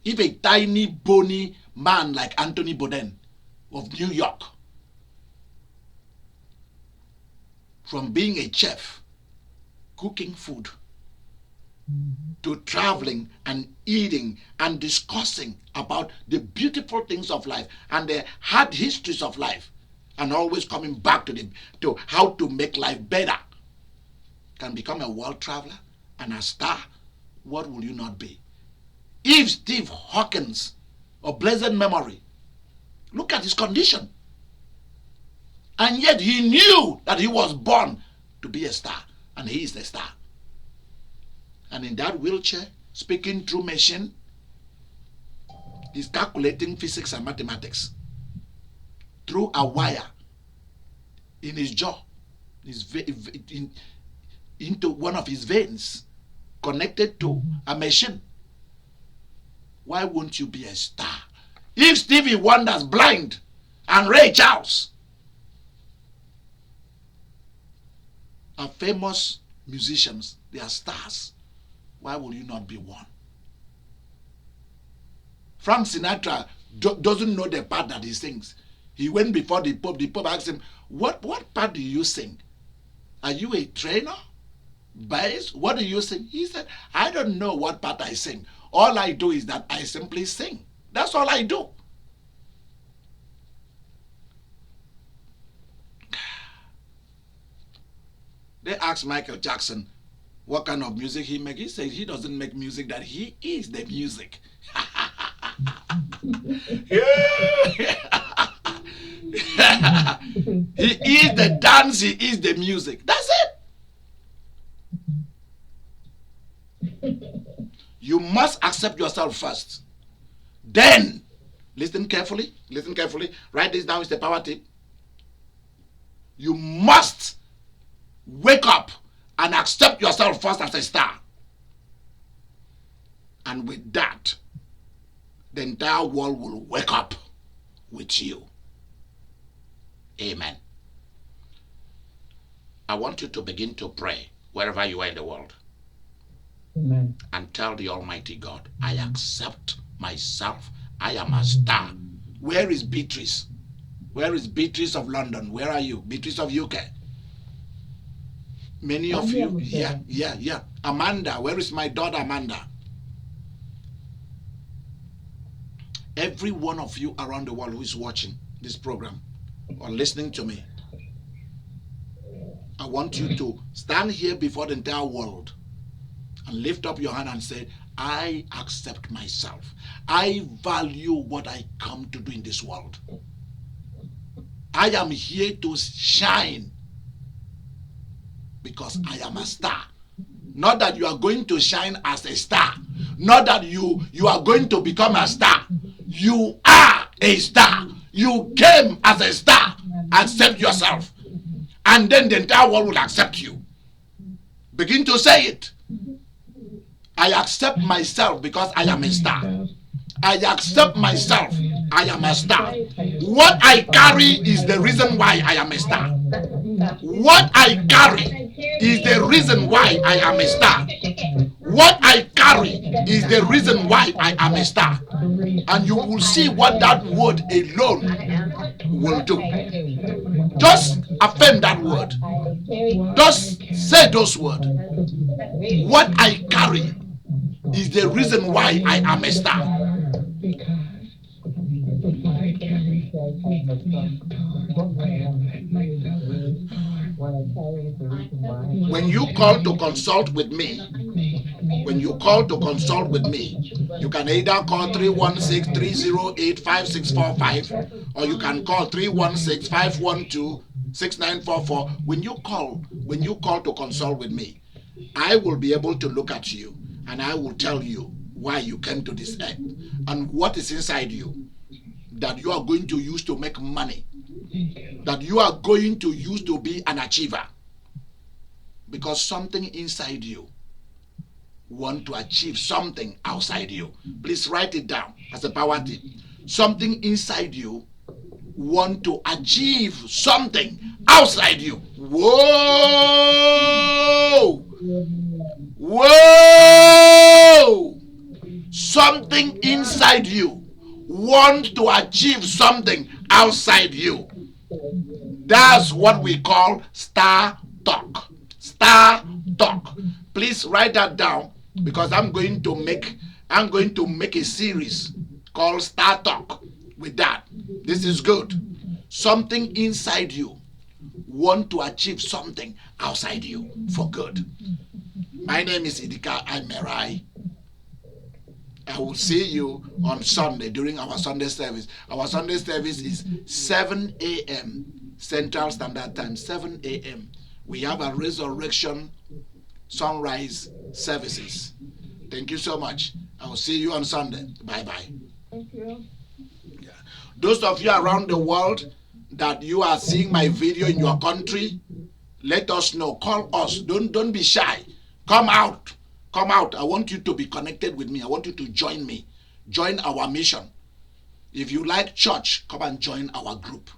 If a tiny, bony man like Anthony Bourdain of New York, from being a chef, cooking food, to traveling and eating and discussing about the beautiful things of life and the hard histories of life, and always coming back to how to make life better, can become a world traveler and a star, what will you not be? If Steve Hawkins, of blessed memory, look at his condition, and yet he knew that he was born to be a star, and he is a star. And in that wheelchair, speaking through machine, he's calculating physics and mathematics through a wire in his jaw, into one of his veins, connected to a machine. Why won't you be a star? If Stevie Wonder's blind and Ray Charles are famous musicians, they are stars, why will you not be one? Frank Sinatra doesn't know the part that he sings. He went before the Pope. The Pope asked him, what part do you sing? Are you a trainer? Bass? What do you sing? He said, I don't know what part I sing. All I do is that I simply sing. That's all I do. They asked Michael Jackson what kind of music he makes. He said he doesn't make music, that he is the music. He is the dance, he is the music. That's it. You must accept yourself first. Then, listen carefully, write this down, it's the power tip. You must wake up and accept yourself first as a star. And with that, the entire world will wake up with you. Amen. I want you to begin to pray wherever you are in the world. Amen. And tell the Almighty God, I accept myself. I am a star. Where is Beatrice? Where is Beatrice of London? Where are you? Beatrice of UK. Many of you, yeah. Amanda, where is my daughter Amanda? Every one of you around the world who is watching this program or listening to me, I want you to stand here before the entire world and lift up your hand and say, I accept myself. I value what I come to do in this world. I am here to shine because I am a star. Not that you are going to shine as a star. Not that you are going to become a star. You are a star. You came as a star. Accept yourself. And then the entire world will accept you. Begin to say it. I accept myself because I am a star. I accept myself. I am a star. What I carry is the reason why I am a star. What I carry is the reason why I am a star. What I carry is the reason why I am a star. And you will see what that word alone will do. Just affirm that word. Just say those words. What I carry is the reason why I am a star. When you call to consult with me, you can either call 316-308-5645 or you can call 316-512-6944. When you call to consult with me, I will be able to look at you and I will tell you why you came to this earth and what is inside you that you are going to use to make money, that you are going to use to be an achiever. Because something inside you want to achieve something outside you. Please write it down as a power tip. Something inside you want to achieve something outside you. Whoa! Whoa! Something inside you want to achieve something outside you. That's what we call star talk. Star talk. Please write that down because I'm going to make a series called Star Talk with that. This is good. Something inside you want to achieve something outside you for good. My name is Idika Imeri. I will see you on Sunday during our Sunday service. Our Sunday service is 7 a.m. Central Standard Time, 7 a.m. We have a resurrection sunrise services. Thank you so much. I will see you on Sunday. Bye-bye. Thank you. Yeah. Those of you around the world that you are seeing my video in your country, let us know. Call us. Don't be shy. Come out. Come out. I want you to be connected with me. I want you to join me. Join our mission. If you like church, come and join our group.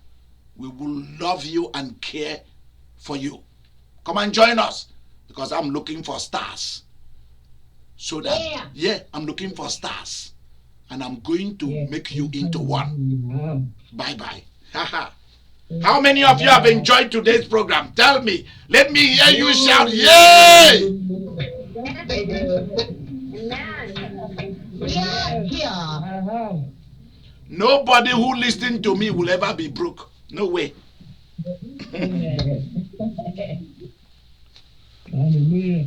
We will love you and care for you. Come and join us because I'm looking for stars. So that, I'm looking for stars. And I'm going to make you into one. Bye-bye. How many of you have enjoyed today's program? Tell me. Let me hear you shout, yay! Nobody who listens to me will ever be broke. No way. Hallelujah.